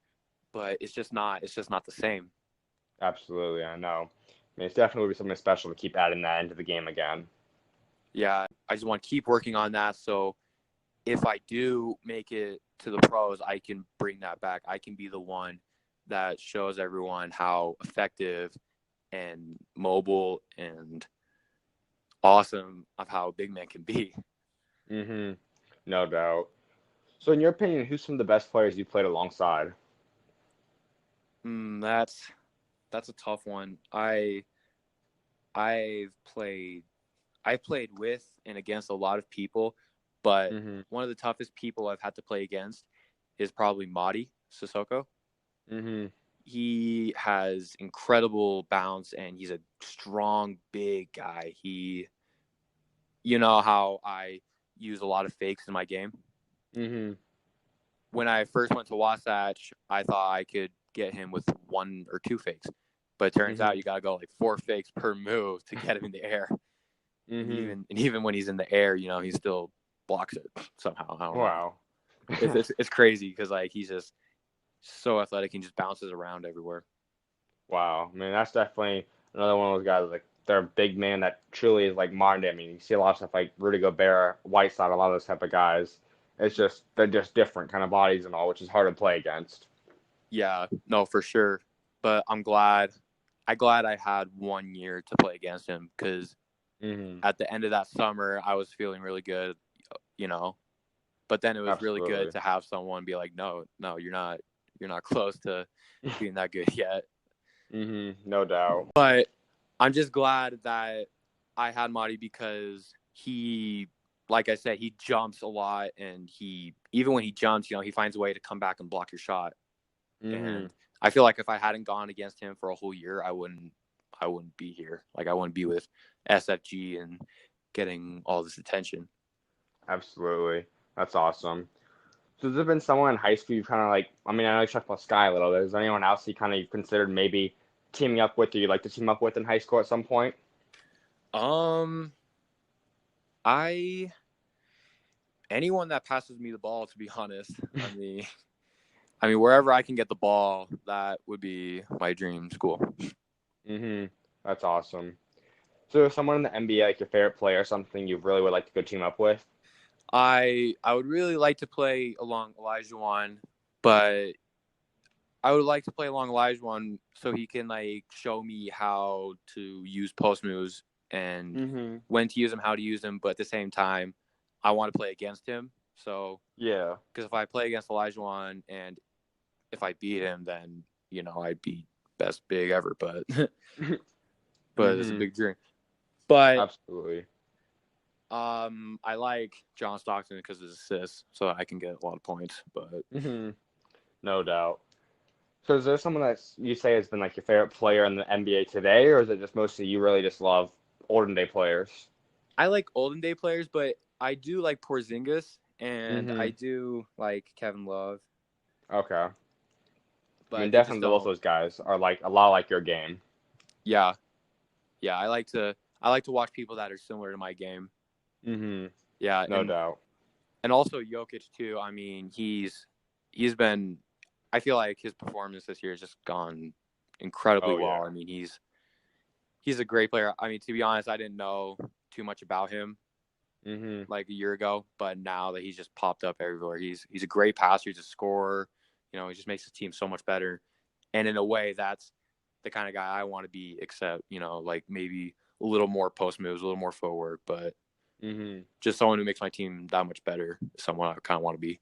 but it's just not the same. Absolutely, I know. I mean, it's definitely something special to keep adding that into the game again. Yeah, I just want to keep working on that. So if I do make it to the pros, I can bring that back. I can be the one that shows everyone how effective and mobile and awesome of how a big man can be. Mm-hmm. No doubt. So, in your opinion, who's some of the best players you played alongside? That's a tough one. I've played I played with and against a lot of people, but Mm-hmm. one of the toughest people I've had to play against is probably Madi Sissoko. Mm-hmm. He has incredible bounce and he's a strong, big guy. You know how I use a lot of fakes in my game. Mm-hmm. When I first went to Wasatch, I thought I could get him with one or two fakes, but it turns out Mm-hmm. you gotta go like four fakes per move to get him in the air. And Mm-hmm. even when he's in the air, he still blocks it somehow. I don't know. Wow. It's crazy because like he's just so athletic and just bounces around everywhere. Wow. I mean, that's definitely another one of those guys. Like, they're a big man that truly is like modern day. I mean, you see a lot of stuff like Rudy Gobert, Whiteside, a lot of those type of guys. It's just they're just different kind of bodies and all, which is hard to play against. Yeah, no, for sure. But I'm glad I had 1 year to play against him because Mm-hmm. at the end of that summer I was feeling really good, you know. But then it was really good Absolutely. to have someone be like, no, you're not close to being that good yet. Mm-hmm. No doubt. But I'm just glad that I had Marty because he, like I said, he jumps a lot, and even when he jumps, he finds a way to come back and block your shot. Mm-hmm. And I feel like if I hadn't gone against him for a whole year, I wouldn't be here. Like I wouldn't be with SFG and getting all this attention. Absolutely. That's awesome. So, has there been someone in high school you kind of like? I mean, I know you talked about Sky a little bit. Is there anyone else you kind of considered maybe teaming up with, or you'd like to team up with in high school at some point? Um, I anyone that passes me the ball, to be honest. I mean, wherever I can get the ball, that would be my dream school. That's awesome. So, is someone in the NBA like your favorite player, something you really would like to go team up with? I would really like to play along Elijah, but I would like to play along Elijah so he can like show me how to use post moves and Mm-hmm. when to use them, how to use them. But at the same time, I want to play against him. So Yeah. because if I play against Elijah and if I beat him, then I'd be best big ever. But but it's a Mm-hmm. big dream. But Absolutely. I like John Stockton because of his assists, so I can get a lot of points. But Mm-hmm. No doubt. So, is there someone that you say has been like your favorite player in the NBA today, or is it just mostly you really just love olden day players? I like olden day players, but I do like Porzingis and I Mm-hmm. do like Kevin Love, Okay. I mean, but they just definitely both don't. those guys are like a lot like your game. Yeah, yeah. I like to watch people that are similar to my game. Mm-hmm. Yeah, No doubt. and also Jokic too. I mean, he's been. I feel like his performance this year has just gone incredibly Oh well. yeah. I mean, he's a great player. I mean, to be honest, I didn't know too much about him Mm-hmm. like a year ago, but now that he's just popped up everywhere, he's a great passer. He's a scorer. He just makes his team so much better. And in a way, that's the kind of guy I want to be. Except like maybe a little more post moves, a little more footwork, but Mm-hmm. just someone who makes my team that much better. Someone I kind of want to be.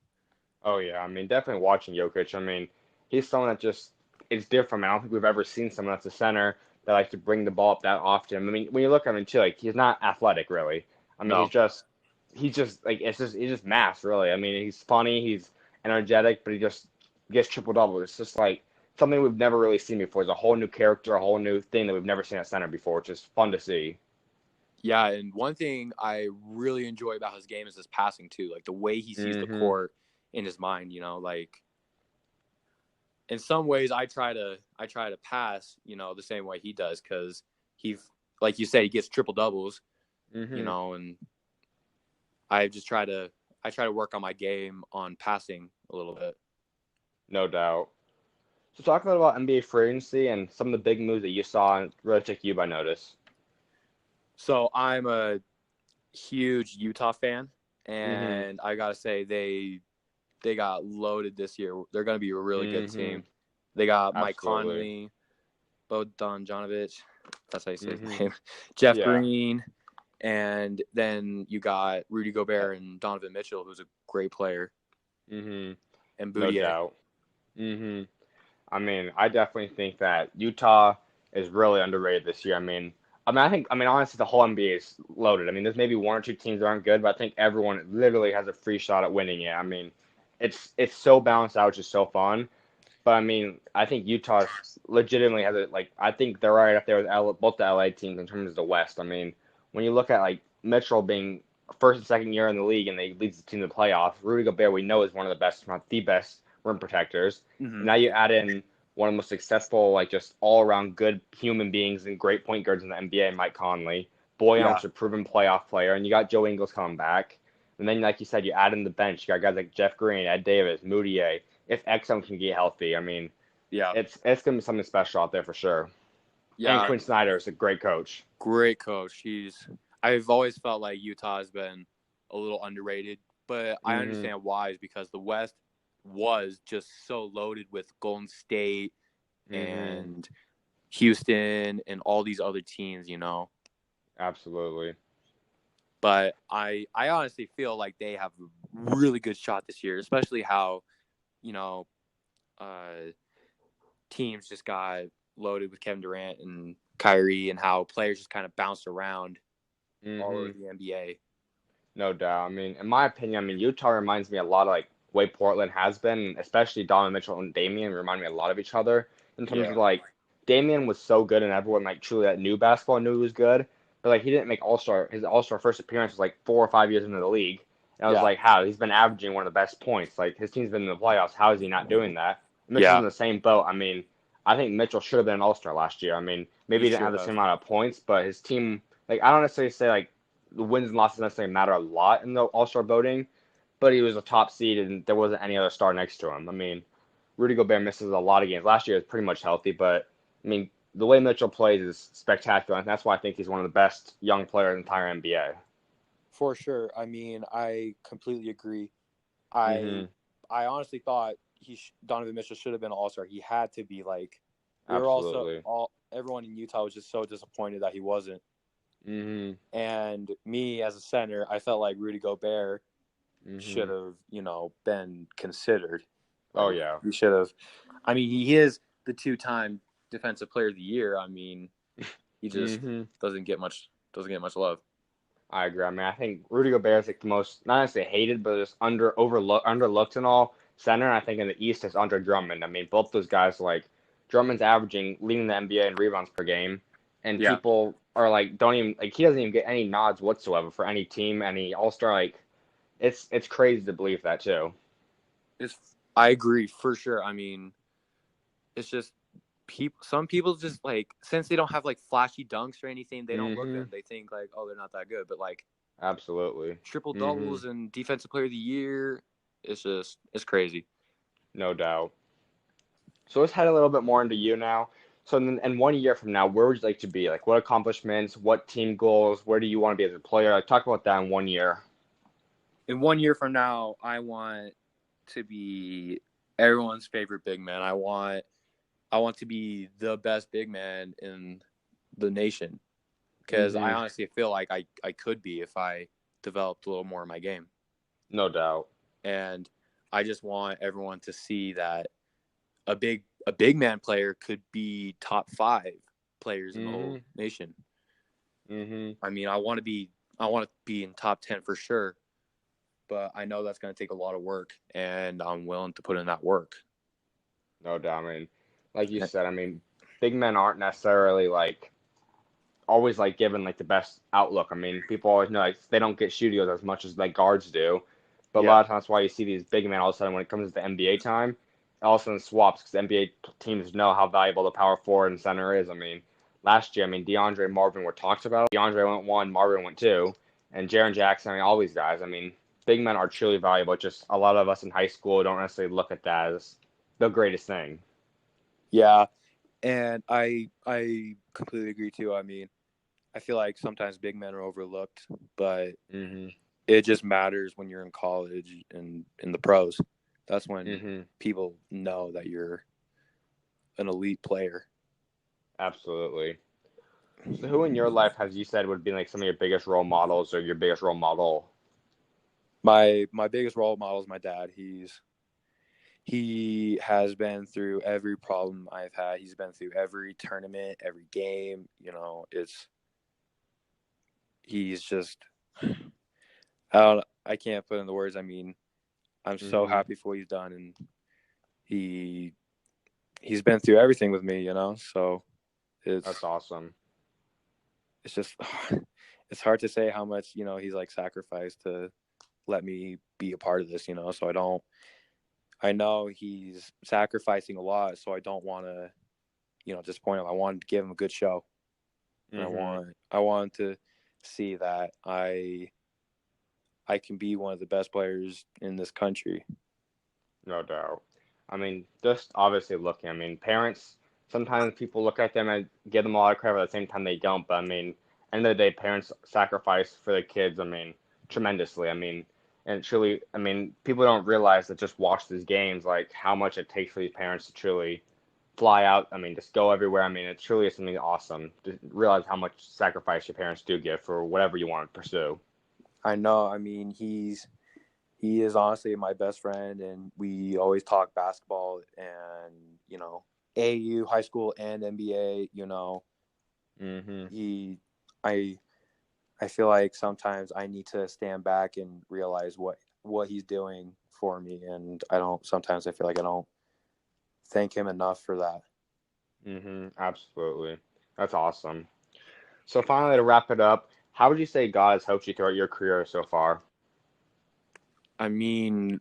Oh yeah. I mean, definitely watching Jokic. I mean, he's someone that just is different. I don't think we've ever seen someone that's a center that likes to bring the ball up that often. I mean, when you look at him too, like he's not athletic really. I mean, No. he's just like he's just mass really. I mean, he's funny, he's energetic, but he just gets triple double. It's just like something we've never really seen before. It's a whole new character, a whole new thing that we've never seen at center before, which is fun to see. Yeah, and one thing I really enjoy about his game is his passing too. Like the way he sees the Mm-hmm. court in his mind. Like in some ways I try to pass, the same way he does because he, like you say, he gets triple doubles, Mm-hmm. and I try to work on my game on passing a little bit. No doubt. So talk about NBA free agency and some of the big moves that you saw and really took you by notice. So I'm a huge Utah fan, Mm-hmm. and I gotta say they got loaded this year. They're gonna be a really good Mm-hmm. team. They got Mike Absolutely. Conley, Bogdanovic, that's how you say his Mm-hmm. name, Jeff Yeah. Green, and then you got Rudy Gobert and Donovan Mitchell, who's a great player, Mm-hmm. and No Boudier. doubt. Mm-hmm. I mean, I definitely think that Utah is really underrated this year. I mean, honestly, the whole NBA is loaded. I mean, there's maybe one or two teams that aren't good, but I think everyone literally has a free shot at winning it. I mean, it's so balanced out, which is so fun. But I mean, I think Utah legitimately has it. Like, I think they're right up there with both the LA teams in terms of the West. I mean, when you look at like Mitchell being first and second year in the league and they leads the team to the playoffs, Rudy Gobert we know is one of the best, if not the best rim protectors. Mm-hmm. And now you add in one of the most successful, like just all around good human beings and great point guards in the NBA, Mike Conley. Yeah, Boyan's a proven playoff player, and you got Joe Ingles coming back. And then, like you said, you add in the bench. You got guys like Jeff Green, Ed Davis, Moutier. If Exum can get healthy, I mean, yeah, it's gonna be something special out there for sure. And yeah. Quinn Snyder is a great coach. Great coach. I've always felt like Utah has been a little underrated, but I Hmm. understand why is because the West was just so loaded with Golden State Hmm. and Houston and all these other teams. Absolutely. But I honestly feel like they have a really good shot this year, especially how, you know, uh, teams just got loaded with Kevin Durant and Kyrie and how players just kind of bounced around all over Hmm. the NBA. No doubt. I mean, in my opinion, I mean Utah reminds me a lot of like way Portland has been, especially Donovan Mitchell and Damian remind me a lot of each other in terms of Yeah. like Damian was so good and everyone like truly that knew basketball knew he was good, but like he didn't make All Star. His All Star first appearance was like 4 or 5 years into the league. And I was Yeah. like, how? He's been averaging one of the best points. Like his team's been in the playoffs. How is he not doing that? Mitchell's Yeah. in the same boat. I mean, I think Mitchell should have been an All Star last year. I mean, maybe He he didn't have should the have. same amount of points, but his team like I don't necessarily say like the wins and losses necessarily matter a lot in the All-Star voting, but he was a top seed and there wasn't any other star next to him. I mean, Rudy Gobert misses a lot of games. Last year was pretty much healthy, but I mean, the way Mitchell plays is spectacular, and that's why I think he's one of the best young players in the entire NBA. For sure. I mean, I completely agree. I Mm-hmm. I honestly thought Donovan Mitchell should have been an All-Star. He had to be. Like, we were also Absolutely. all everyone in Utah was just so disappointed that he wasn't. Mm-hmm. And me as a center, I felt like Rudy Gobert Mm-hmm. should have, been considered. Oh Like, yeah. he should have. I mean, he is the two-time Defensive Player of the Year. I mean, he just Mm-hmm. doesn't get much love. I agree. I mean, I think Rudy Gobert is like the most not necessarily hated, but just underlooked and all center. And I think in the East it's Andre Drummond. I mean, both those guys like Drummond's averaging leading the NBA in rebounds per game, and Yeah, people are like don't even like he doesn't even get any nods whatsoever for any team, any All Star. Like it's crazy to believe that too. it's. I agree for sure. I mean, it's just people. Some people just like, since they don't have like flashy dunks or anything, they don't look at Mm-hmm. them. They think like, oh, they're not that good. But like, Absolutely. triple Mm-hmm. doubles and Defensive Player of the Year, it's crazy. No doubt. So let's head a little bit more into you now. So in 1 year from now, where would you like to be? Like what accomplishments, what team goals, where do you want to be as a player? Like talk about that in 1 year. In 1 year from now, I want to be everyone's favorite big man. I want to be the best big man in the nation, because I Mm-hmm. honestly feel like I could be if I developed a little more in my game. No doubt. And I just want everyone to see that a big man player could be top 5 players in the Mm-hmm. whole nation. Mm-hmm. I mean, I want to be in top 10 for sure, but I know that's going to take a lot of work, and I'm willing to put in that work. No doubt. I mean, like you said, I mean, big men aren't necessarily like always like given like the best outlook. I mean, people always know like they don't get studios as much as like guards do, but a Yeah. lot of times that's why you see these big men all of a sudden when it comes to the NBA time, all of a sudden swaps because NBA teams know how valuable the power forward and center is. I mean, last year, I mean, DeAndre and Marvin were talked about. DeAndre went one, Marvin went two, and Jaren Jackson. I mean, all these guys. I mean, big men are truly valuable. Just a lot of us in high school don't necessarily look at that as the greatest thing. Yeah, and I completely agree too. I mean, I feel like sometimes big men are overlooked, but Mhm. it just matters when you're in college and in the pros. That's when Mhm. people know that you're an elite player. Absolutely. So who in your life has you said would be like some of your biggest role models or your biggest role model? My biggest role model is my dad. He has been through every problem I've had. He's been through every tournament, every game. He's just, I can't put in the words. I mean, I'm so Mhm. happy for what he's done, and he he's been through everything with me. So That's it's awesome. it's just it's hard to say how much he's like sacrificed to let me be a part of this. So I know he's sacrificing a lot, so I don't want to disappoint him. I want to give him a good show, and I Mhm. want I want to see that I can be one of the best players in this country. No doubt. I mean, just obviously looking. I mean, parents. Sometimes people look at them and give them a lot of credit. At the same time, they don't. But I mean, end of the day, parents sacrifice for their kids. I mean, tremendously. I mean, and truly, I mean, people don't realize that just watch these games, like how much it takes for these parents to truly fly out. I mean, just go everywhere. I mean, it truly is something awesome. To realize how much sacrifice your parents do give for whatever you want to pursue. I know. I mean, he is honestly my best friend, and we always talk basketball and AU, high school, and NBA. Hmm. He, I, I feel like sometimes I need to stand back and realize what he's doing for me, and I don't. Sometimes I feel like I don't thank him enough for that. Hmm. Absolutely. That's awesome. So finally, to wrap it up, how would you say God has helped you throughout your career so far? I mean,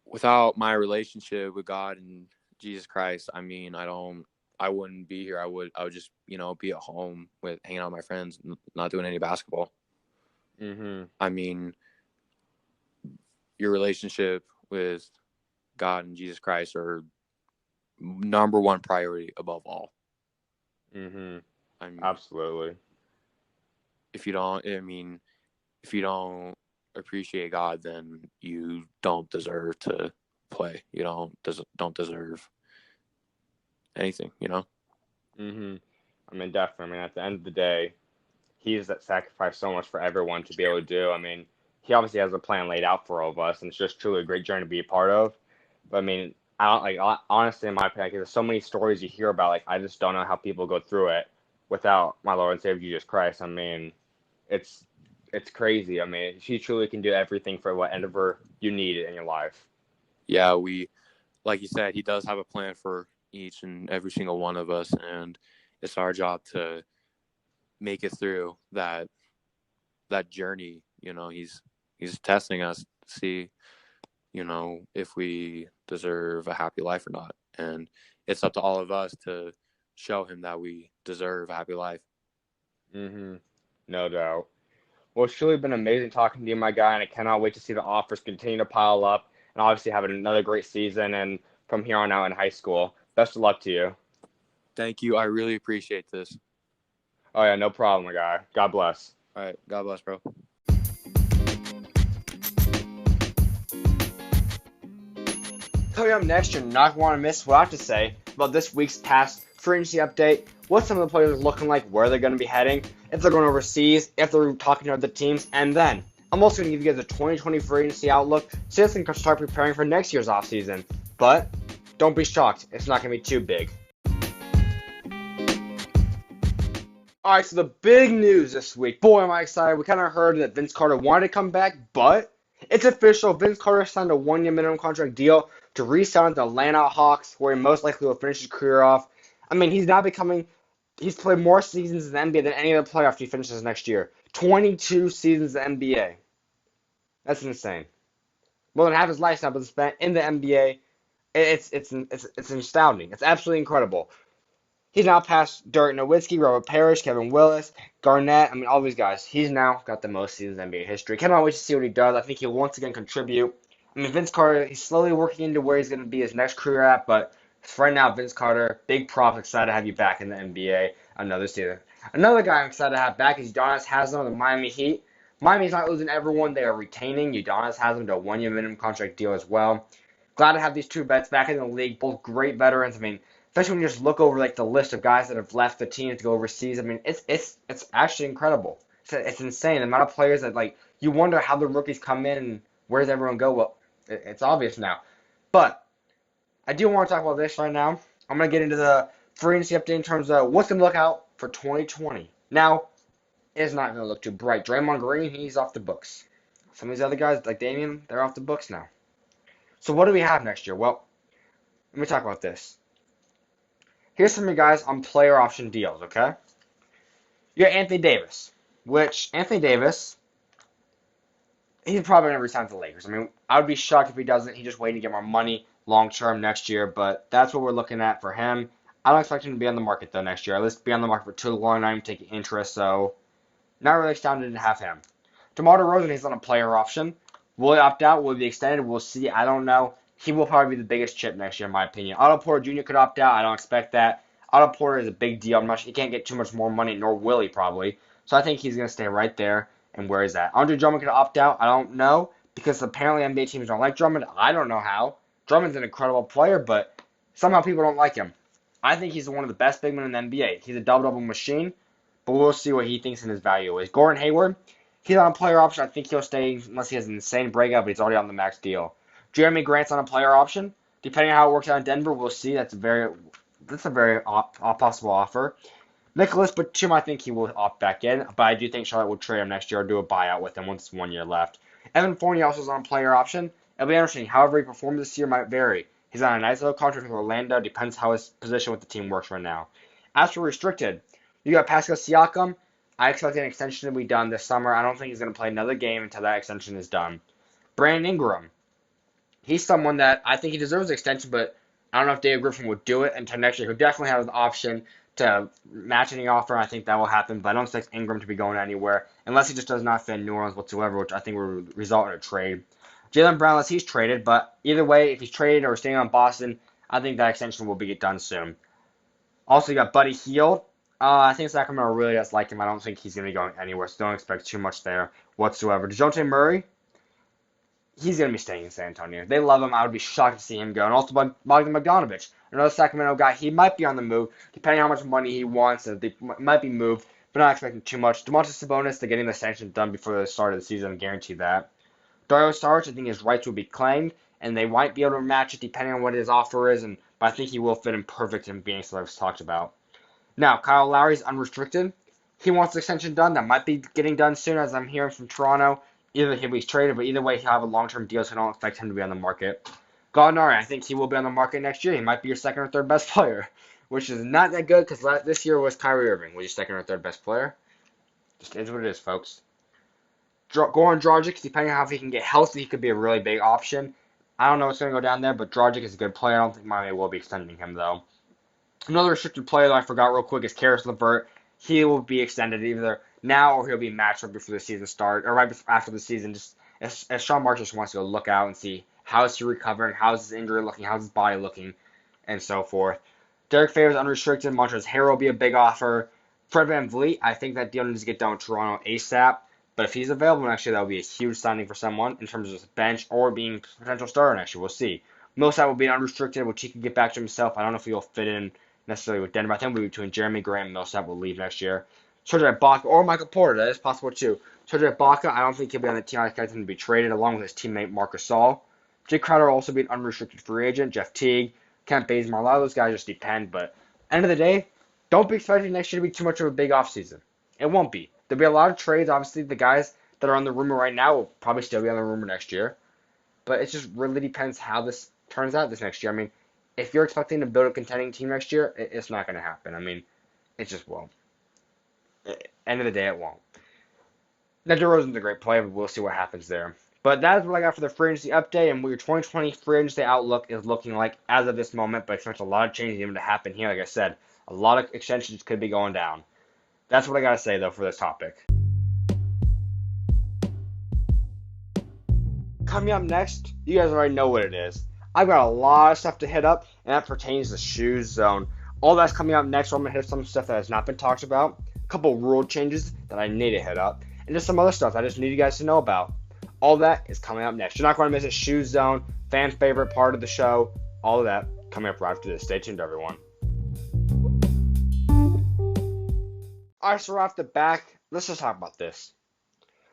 without my relationship with God and Jesus Christ, I mean, I don't. I wouldn't be here. I would just, be at home with hanging out with my friends, not doing any basketball. Mm-hmm. I mean, your relationship with God and Jesus Christ are number one priority above all. Mm-hmm. I mean, Absolutely. if you don't appreciate God, then you don't deserve to play. You don't deserve anything, Mm-hmm. I mean, definitely. I mean, at the end of the day, he's that sacrificed so much for everyone to be able to do. I mean, he obviously has a plan laid out for all of us, and it's just truly a great journey to be a part of. But I mean, I don't honestly, in my opinion, like, there's so many stories you hear about. Like, I just don't know how people go through it without my Lord and Savior Jesus Christ. I mean, it's it's crazy. I mean, he truly can do everything for whatever you need in your life. Yeah, like you said, he does have a plan for each and every single one of us, and it's our job to make it through that journey. He's testing us to see, if we deserve a happy life or not. And it's up to all of us to show him that we deserve a happy life. Mm-hmm. No doubt. Well, it's truly been amazing talking to you, my guy, and I cannot wait to see the offers continue to pile up and obviously have another great season and from here on out in high school. Best of luck to you. Thank you. I really appreciate this. Oh, yeah, no problem, my guy. God bless. All right. God bless, bro. Coming up next, you're not going to want to miss what I have to say about this week's past free agency update, what some of the players are looking like, where they're going to be heading, if they're going overseas, if they're talking to other teams, and then I'm also going to give you guys a 2020 free agency outlook so you can start preparing for next year's offseason. But don't be shocked, it's not going to be too big. Alright, so the big news this week. Boy, am I excited. We kind of heard that Vince Carter wanted to come back, but it's official. Vince Carter signed a one-year minimum contract deal to re-sign with the Atlanta Hawks, where he most likely will finish his career off. I mean, he's played more seasons in the NBA than any other player after he finishes next year. 22 seasons in the NBA. That's insane. More than half his life now been spent in the NBA. It's astounding. It's absolutely incredible. He's now passed Dirk Nowitzki, Robert Parrish, Kevin Willis, Garnett. I mean, all these guys. He's now got the most seasons in NBA history. Cannot wait to see what he does. I think he'll once again contribute. I mean, Vince Carter, he's slowly working into where he's going to be his next career at, but for right now, Vince Carter, big props. Excited to have you back in the NBA another season. Another guy I'm excited to have back is Udonis Haslem of the Miami Heat. Miami's not losing everyone. They are retaining Udonis Haslem to a one-year minimum contract deal as well. Glad to have these two vets back in the league. Both great veterans. I mean, especially when you just look over like the list of guys that have left the team to go overseas. I mean, it's actually incredible. It's insane the amount of players that like you wonder how the rookies come in and where does everyone go. Well, it's obvious now. But I do want to talk about this right now. I'm gonna get into the free agency update in terms of what's gonna look out for 2020. Now, it's not gonna look too bright. Draymond Green, he's off the books. Some of these other guys like Damian, they're off the books now. So what do we have next year? Well, let me talk about this. Here's some of you guys on player option deals, okay? You got Anthony Davis, which Anthony Davis, he's probably going to resign to the Lakers. I mean, I would be shocked if he doesn't. He's just waiting to get more money long term next year, but that's what we're looking at for him. I don't expect him to be on the market, though, next year. At least be on the market for too long, not even taking interest, so not really astounded to have him. DeMar DeRozan, he's on a player option. Will he opt out? Will he be extended? We'll see. I don't know. He will probably be the biggest chip next year, in my opinion. Otto Porter Jr. could opt out. I don't expect that. Otto Porter is a big deal. He can't get too much more money, nor will he probably. So I think he's going to stay right there. And where is that? Andre Drummond could opt out. I don't know. Because apparently NBA teams don't like Drummond. I don't know how. Drummond's an incredible player, but somehow people don't like him. I think he's one of the best big men in the NBA. He's a double-double machine, but we'll see what he thinks and his value is. Gordon Hayward, he's on a player option. I think he'll stay unless he has an insane breakout, but he's already on the max deal. Jeremy Grant's on a player option. Depending on how it works out in Denver, we'll see. That's a very possible offer. Nicholas Batum, I think he will opt back in, but I do think Charlotte will trade him next year or do a buyout with him once it's 1 year left. Evan Fournier also is on a player option. It'll be interesting. However he performs this year might vary. He's on a nice little contract with Orlando. Depends how his position with the team works right now. As for restricted, you got Pascal Siakam. I expect an extension to be done this summer. I don't think he's going to play another game until that extension is done. Brandon Ingram. He's someone that I think he deserves an extension, but I don't know if David Griffin would do it until next year. He'll definitely have the option to match any offer. I think that will happen, but I don't expect Ingram to be going anywhere unless he just does not fit in New Orleans whatsoever, which I think will result in a trade. Jaylen Brown, unless he's traded, but either way, if he's traded or staying on Boston, I think that extension will be done soon. Also, you got Buddy Hield. I think Sacramento really does like him. I don't think he's going to be going anywhere, so don't expect too much there whatsoever. DeJounte Murray, he's going to be staying in San Antonio. They love him. I would be shocked to see him go. And also Bogdan Bogdanovic, another Sacramento guy. He might be on the move, depending on how much money he wants. And they might be moved, but not expecting too much. Domantas Sabonis, they're getting the sanctions done before the start of the season. I guarantee that. Dario Saric, I think his rights will be claimed, and they might be able to match it depending on what his offer is. But I think he will fit in perfect in being so I've talked about. Now, Kyle Lowry's unrestricted. He wants the extension done. That might be getting done soon, as I'm hearing from Toronto. Either he'll be traded, but either way, he'll have a long-term deal, so I don't expect him to be on the market. Gallinari, I think he will be on the market next year. He might be your second or third best player, which is not that good because this year was Kyrie Irving, was your second or third best player. Just is what it is, folks. Goran Dragic, depending on how he can get healthy, he could be a really big option. I don't know what's going to go down there, but Dragic is a good player. I don't think Miami will be extending him, though. Another restricted player that I forgot real quick is Karis LeVert. He will be extended either now or he'll be matched right before the season starts, or right after the season. Just as Sean Marks just wants to go look out and see how is he recovering, how's his injury looking, how's his body looking, and so forth. Derek Favors unrestricted. Montrezl Harrell will be a big offer. Fred VanVleet, I think that deal needs to get done with Toronto ASAP. But if he's available next year, that would be a huge signing for someone in terms of his bench or being a potential starter next year. We'll see. Millsap will be unrestricted, which he can get back to himself. I don't know if he'll fit in necessarily with Denver. I think it'll be between Jeremy Grant and Millsap will leave next year. Serge Ibaka or Michael Porter, that is possible too. Serge Ibaka, I don't think he'll be on the team. I expect him to be traded along with his teammate Marc Gasol. Jay Crowder will also be an unrestricted free agent. Jeff Teague, Kent Bazemore, a lot of those guys just depend. But end of the day, don't be expecting next year to be too much of a big offseason. It won't be. There'll be a lot of trades. Obviously, the guys that are on the rumor right now will probably still be on the rumor next year. But it just really depends how this turns out this next year. I mean, if you're expecting to build a contending team next year, it's not going to happen. I mean, it just won't. End of the day, it won't. Now, DeRozan's a great player, but we'll see what happens there. But that is what I got for the free agency update, and what your 2020 free agency outlook is looking like as of this moment, but I expect a lot of changes even to happen here. Like I said, a lot of extensions could be going down. That's what I got to say, though, for this topic. Coming up next, you guys already know what it is. I've got a lot of stuff to hit up, and that pertains to SchuZ Zone. All that's coming up next, where I'm going to hit some stuff that has not been talked about, a couple rule changes that I need to hit up, and just some other stuff I just need you guys to know about. All that is coming up next. You're not going to miss it. SchuZ Zone, fan favorite part of the show, all of that coming up right after this. Stay tuned, everyone. Alright, so right off the back, let's just talk about this.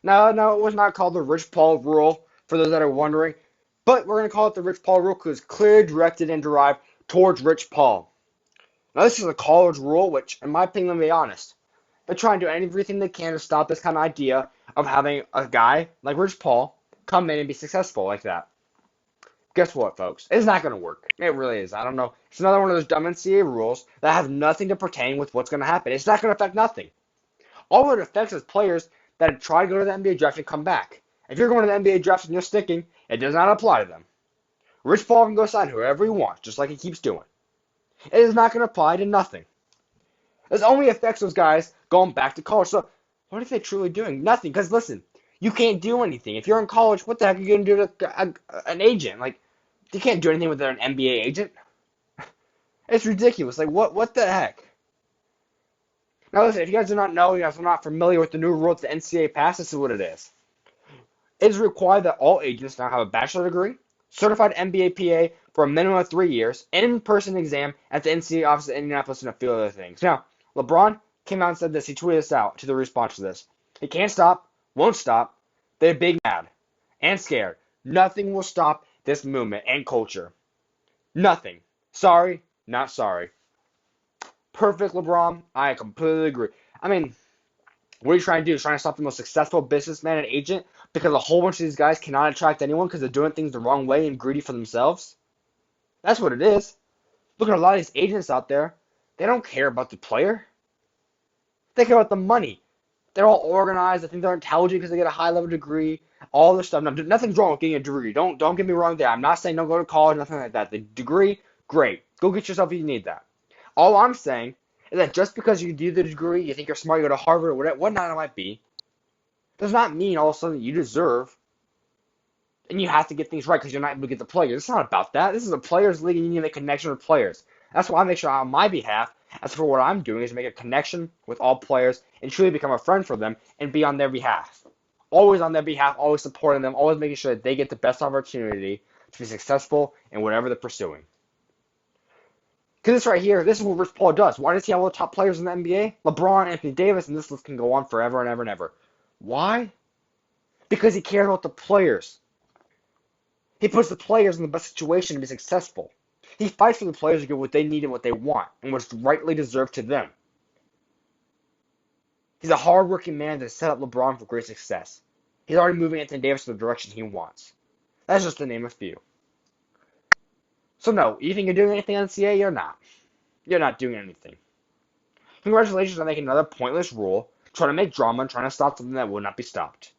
No, it was not called the Rich Paul rule, for those that are wondering. But we're going to call it the Rich Paul rule because it's clearly directed and derived towards Rich Paul. Now, this is a college rule, which, in my opinion, to be honest, they're trying to do everything they can to stop this kind of idea of having a guy like Rich Paul come in and be successful like that. Guess what, folks? It's not going to work. It really is. I don't know. It's another one of those dumb NCAA rules that have nothing to pertain with what's going to happen. It's not going to affect nothing. All it affects is players that try to go to the NBA draft and come back. If you're going to the NBA draft and you're sticking, it does not apply to them. Rich Paul can go sign whoever he wants, just like he keeps doing. It is not going to apply to nothing. This only affects those guys going back to college. So, what are they truly doing? Nothing. Because, listen, you can't do anything. If you're in college, what the heck are you going to do to an agent? Like, you can't do anything with an NBA agent. It's ridiculous. Like, what the heck? Now, listen, if you guys do not know, you guys are not familiar with the new rule to the NCAA pass, this is what it is. It is required that all agents now have a bachelor degree, certified MBA PA for a minimum of 3 years, in-person exam at the NCAA office in Indianapolis, and a few other things. Now, LeBron came out and said this. He tweeted this out to the response to this. He can't stop, won't stop. They're big mad and scared. Nothing will stop this movement and culture. Nothing. Sorry, not sorry. Perfect, LeBron. I completely agree. I mean, what are you trying to do? Trying to stop the most successful businessman and agent because a whole bunch of these guys cannot attract anyone because they're doing things the wrong way and greedy for themselves? That's what it is. Look at a lot of these agents out there. They don't care about the player. They care about the money. They're all organized. I think they're intelligent because they get a high-level degree. All this stuff. Now, nothing's wrong with getting a degree. Don't get me wrong there. I'm not saying don't go to college, nothing like that. The degree, Great. Go get yourself if you need that. All I'm saying is that just because you do the degree, you think you're smart, you go to Harvard or whatnot it might be, does not mean all of a sudden you deserve and you have to get things right because you're not able to get the players. It's not about that. This is a players' league and you need to make a connection with players. That's why I make sure on my behalf, as for what I'm doing, is make a connection with all players and truly become a friend for them and be on their behalf. Always on their behalf, always supporting them, always making sure that they get the best opportunity to be successful in whatever they're pursuing. Because this right here, this is what Rich Paul does. Why does he have all the top players in the NBA? LeBron, Anthony Davis, and this list can go on forever and ever and ever. Why? Because he cares about the players. He puts the players in the best situation to be successful. He fights for the players to get what they need and what they want, and what's rightly deserved to them. He's a hard-working man to set up LeBron for great success. He's already moving Anthony Davis to the direction he wants. That's just to name a few. So no, you think you're doing anything on NCAA? You're not. You're not doing anything. Congratulations on making another pointless rule, trying to make drama and trying to stop something that will not be stopped.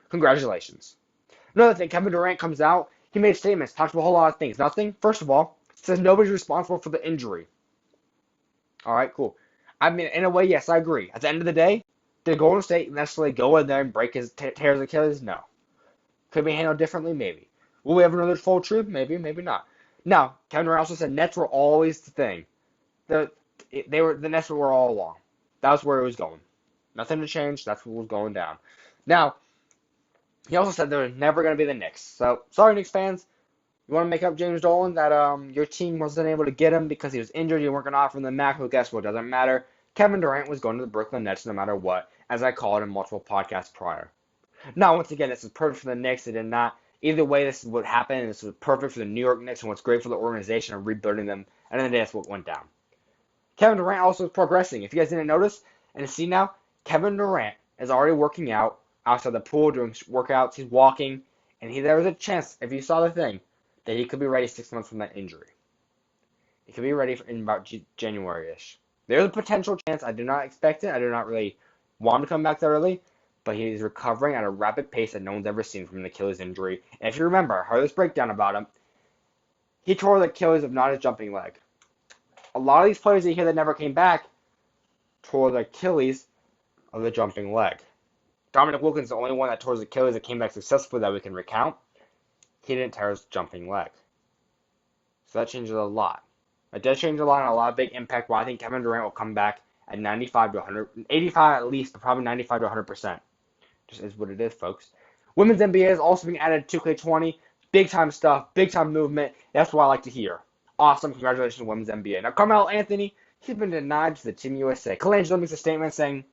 Congratulations. Another thing, Kevin Durant comes out, he made statements, talked about a whole lot of things. Nothing, first of all, says nobody's responsible for the injury. Alright, cool. I mean, in a way, yes, I agree. At the end of the day, did Golden State necessarily go in there and break his tear his Achilles? No. Could be handled differently? Maybe. Will we ever know the full truth? Maybe, maybe not. Now, Kevin Durant also said Nets were always the thing. The Nets were all along. That was where it was going. Nothing to change. That's what was going down. Now, he also said there was never going to be the Knicks. So, sorry, Knicks fans. You want to make up James Dolan that your team wasn't able to get him because he was injured. You weren't going to offer him the max. Well, guess what? Doesn't matter. Kevin Durant was going to the Brooklyn Nets no matter what, as I called in multiple podcasts prior. Now, once again, this is perfect for the Knicks. It did not. Either way, this is what happened. This was perfect for the New York Knicks and what's great for the organization and rebuilding them. And then that's what went down. Kevin Durant also is progressing. If you guys didn't notice and see now, Kevin Durant is already working out outside the pool, doing workouts. He's walking, and there was a chance, if you saw the thing, that he could be ready 6 months from that injury. He could be ready in about January-ish. There's a potential chance. I do not expect it. I do not really want him to come back that early, but he's recovering at a rapid pace that no one's ever seen from an Achilles injury. And if you remember, I heard this breakdown about him. He tore the Achilles of not his jumping leg. A lot of these players you hear that never came back tore the Achilles of the jumping leg. Dominic Wilkins is the only one that tore his Achilles that came back successfully that we can recount. He didn't tear his jumping leg. So that changes a lot. It does change a lot and a lot of big impact, but I think Kevin Durant will come back at 95 to 100, 85 at least, but probably 95 to 100%. Just is what it is, folks. Women's NBA is also being added to 2K20. Big time stuff, big time movement. That's what I like to hear. Awesome. Congratulations to Women's NBA. Now, Carmelo Anthony, he's been denied to the Team USA. Colangelo makes a statement saying,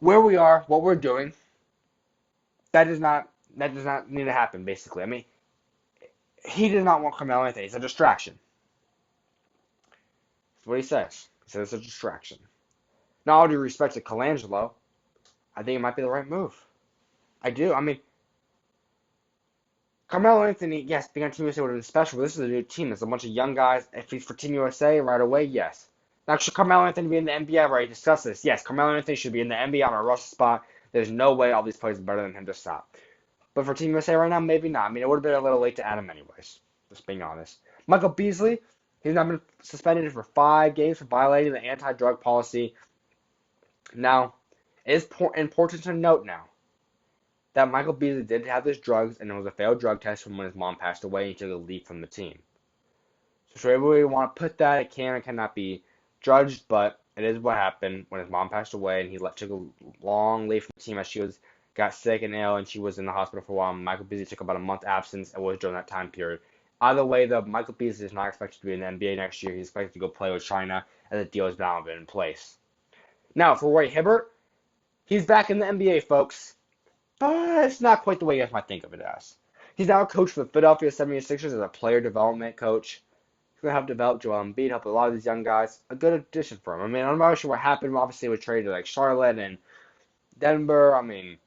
where we are, what we're doing, that does not need to happen, basically. I mean, he does not want Carmelo Anthony. It's a distraction. That's what he says. He says it's a distraction. Now, all due respect to Colangelo, I think it might be the right move. I do. I mean, Carmelo Anthony, yes, being on Team USA would have been special, but this is a new team. There's a bunch of young guys. If he's for Team USA right away, yes. Now, should Carmelo Anthony be in the NBA? I've already discussed this. Yes, Carmelo Anthony should be in the NBA on a roster spot. There's no way all these players are better than him to stop. But for Team USA right now, maybe not. I mean, it would have been a little late to add him anyways, just being honest. Michael Beasley, he's now been suspended for 5 games for violating the anti-drug policy. Now, it is important to note now that Michael Beasley did have his drugs, and it was a failed drug test from when his mom passed away, and he took a leave from the team. So everybody want to put that, it can and cannot be judged, but it is what happened when his mom passed away, and he took a long leave from the team as she got sick and ill, and she was in the hospital for a while. Michael Beasley took about a month absence and was during that time period. Either way, though, Michael Beasley is not expected to be in the NBA next year. He's expected to go play with China, as the deal has now been in place. Now, for Roy Hibbert, he's back in the NBA, folks. But it's not quite the way you guys might think of it as. He's now a coach for the Philadelphia 76ers as a player development coach. He's going to help develop Joel Embiid, help a lot of these young guys. A good addition for him. I mean, I'm not sure what happened. Obviously, with traded like Charlotte and Denver. I mean,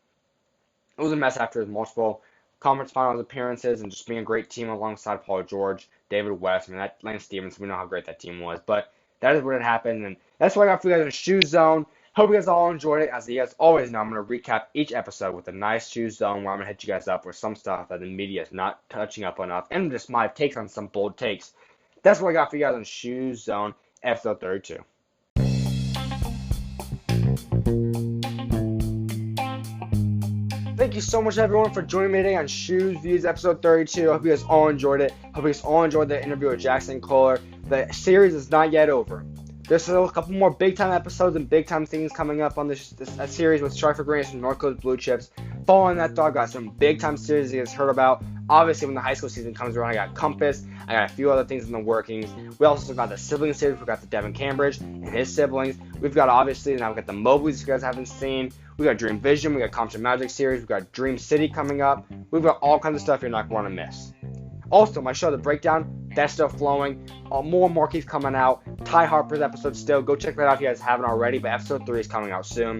it was a mess after his multiple conference finals appearances and just being a great team alongside Paul George, David West. I mean, Lance Stevens, we know how great that team was. But that is what had happened. And that's what I got for you guys in SchuZ Zone. Hope you guys all enjoyed it. As you guys always know, I'm going to recap each episode with a nice SchuZ Zone where I'm going to hit you guys up with some stuff that the media is not touching up enough and just my takes on some bold takes. That's what I got for you guys on SchuZ Zone episode 32. Thank you so much, everyone, for joining me today on SchuZ Views episode 32. I hope you guys all enjoyed it. Hope you guys all enjoyed the interview with Jaxon Kohler. The series is not yet over. There's still a couple more big-time episodes and big-time things coming up on this series with Stratford Greens and North Coast Blue Chips. Following that, though, I got some big-time series you guys heard about. Obviously, when the high school season comes around, I got Compass. I got a few other things in the workings. We also got the sibling series. We got the Devin Cambridge and his siblings. We've got, obviously, now we've got the Mobleys you guys haven't seen. We got Dream Vision. We got Compton Magic series. We got Dream City coming up. We've got all kinds of stuff you're not going to miss. Also, my show, The Breakdown, that's still flowing. More and more keeps coming out. Ty Harper's episode still. Go check that out if you guys haven't already. But episode 3 is coming out soon.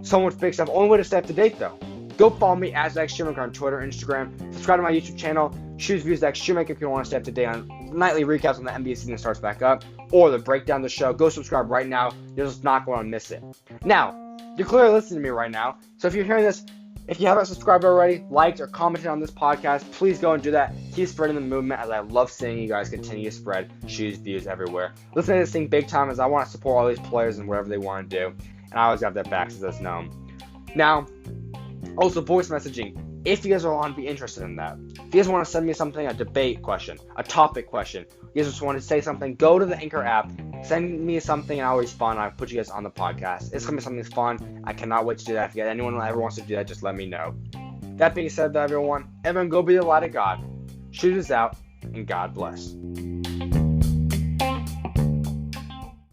So much big stuff. Only way to stay up to date, though. Go follow me at Schumaker on Twitter, Instagram. Subscribe to my YouTube channel, SchuZ Views Schumaker, if you want to stay up to date on nightly recaps when the NBA season starts back up, or the breakdown of the show. Go subscribe right now. You're just not going to miss it. Now, you're clearly listening to me right now. So if you're hearing this, if you haven't subscribed already, liked, or commented on this podcast, please go and do that. Keep spreading the movement, as I love seeing you guys continue to spread SchuZ Views everywhere. Listen to this thing big time, as I want to support all these players and whatever they want to do. And I always have their backs, as that's known. Now, also voice messaging, if you guys are on, be interested in that. If you guys want to send me something, a debate question, a topic question, you guys just want to say something, go to the Anchor app, send me something, and I'll respond, and I'll put you guys on the podcast. It's going to be something fun. I cannot wait to do that. If you guys, anyone ever wants to do that, just let me know. That being said, everyone go be the light of God. SchuZ is out, and God bless.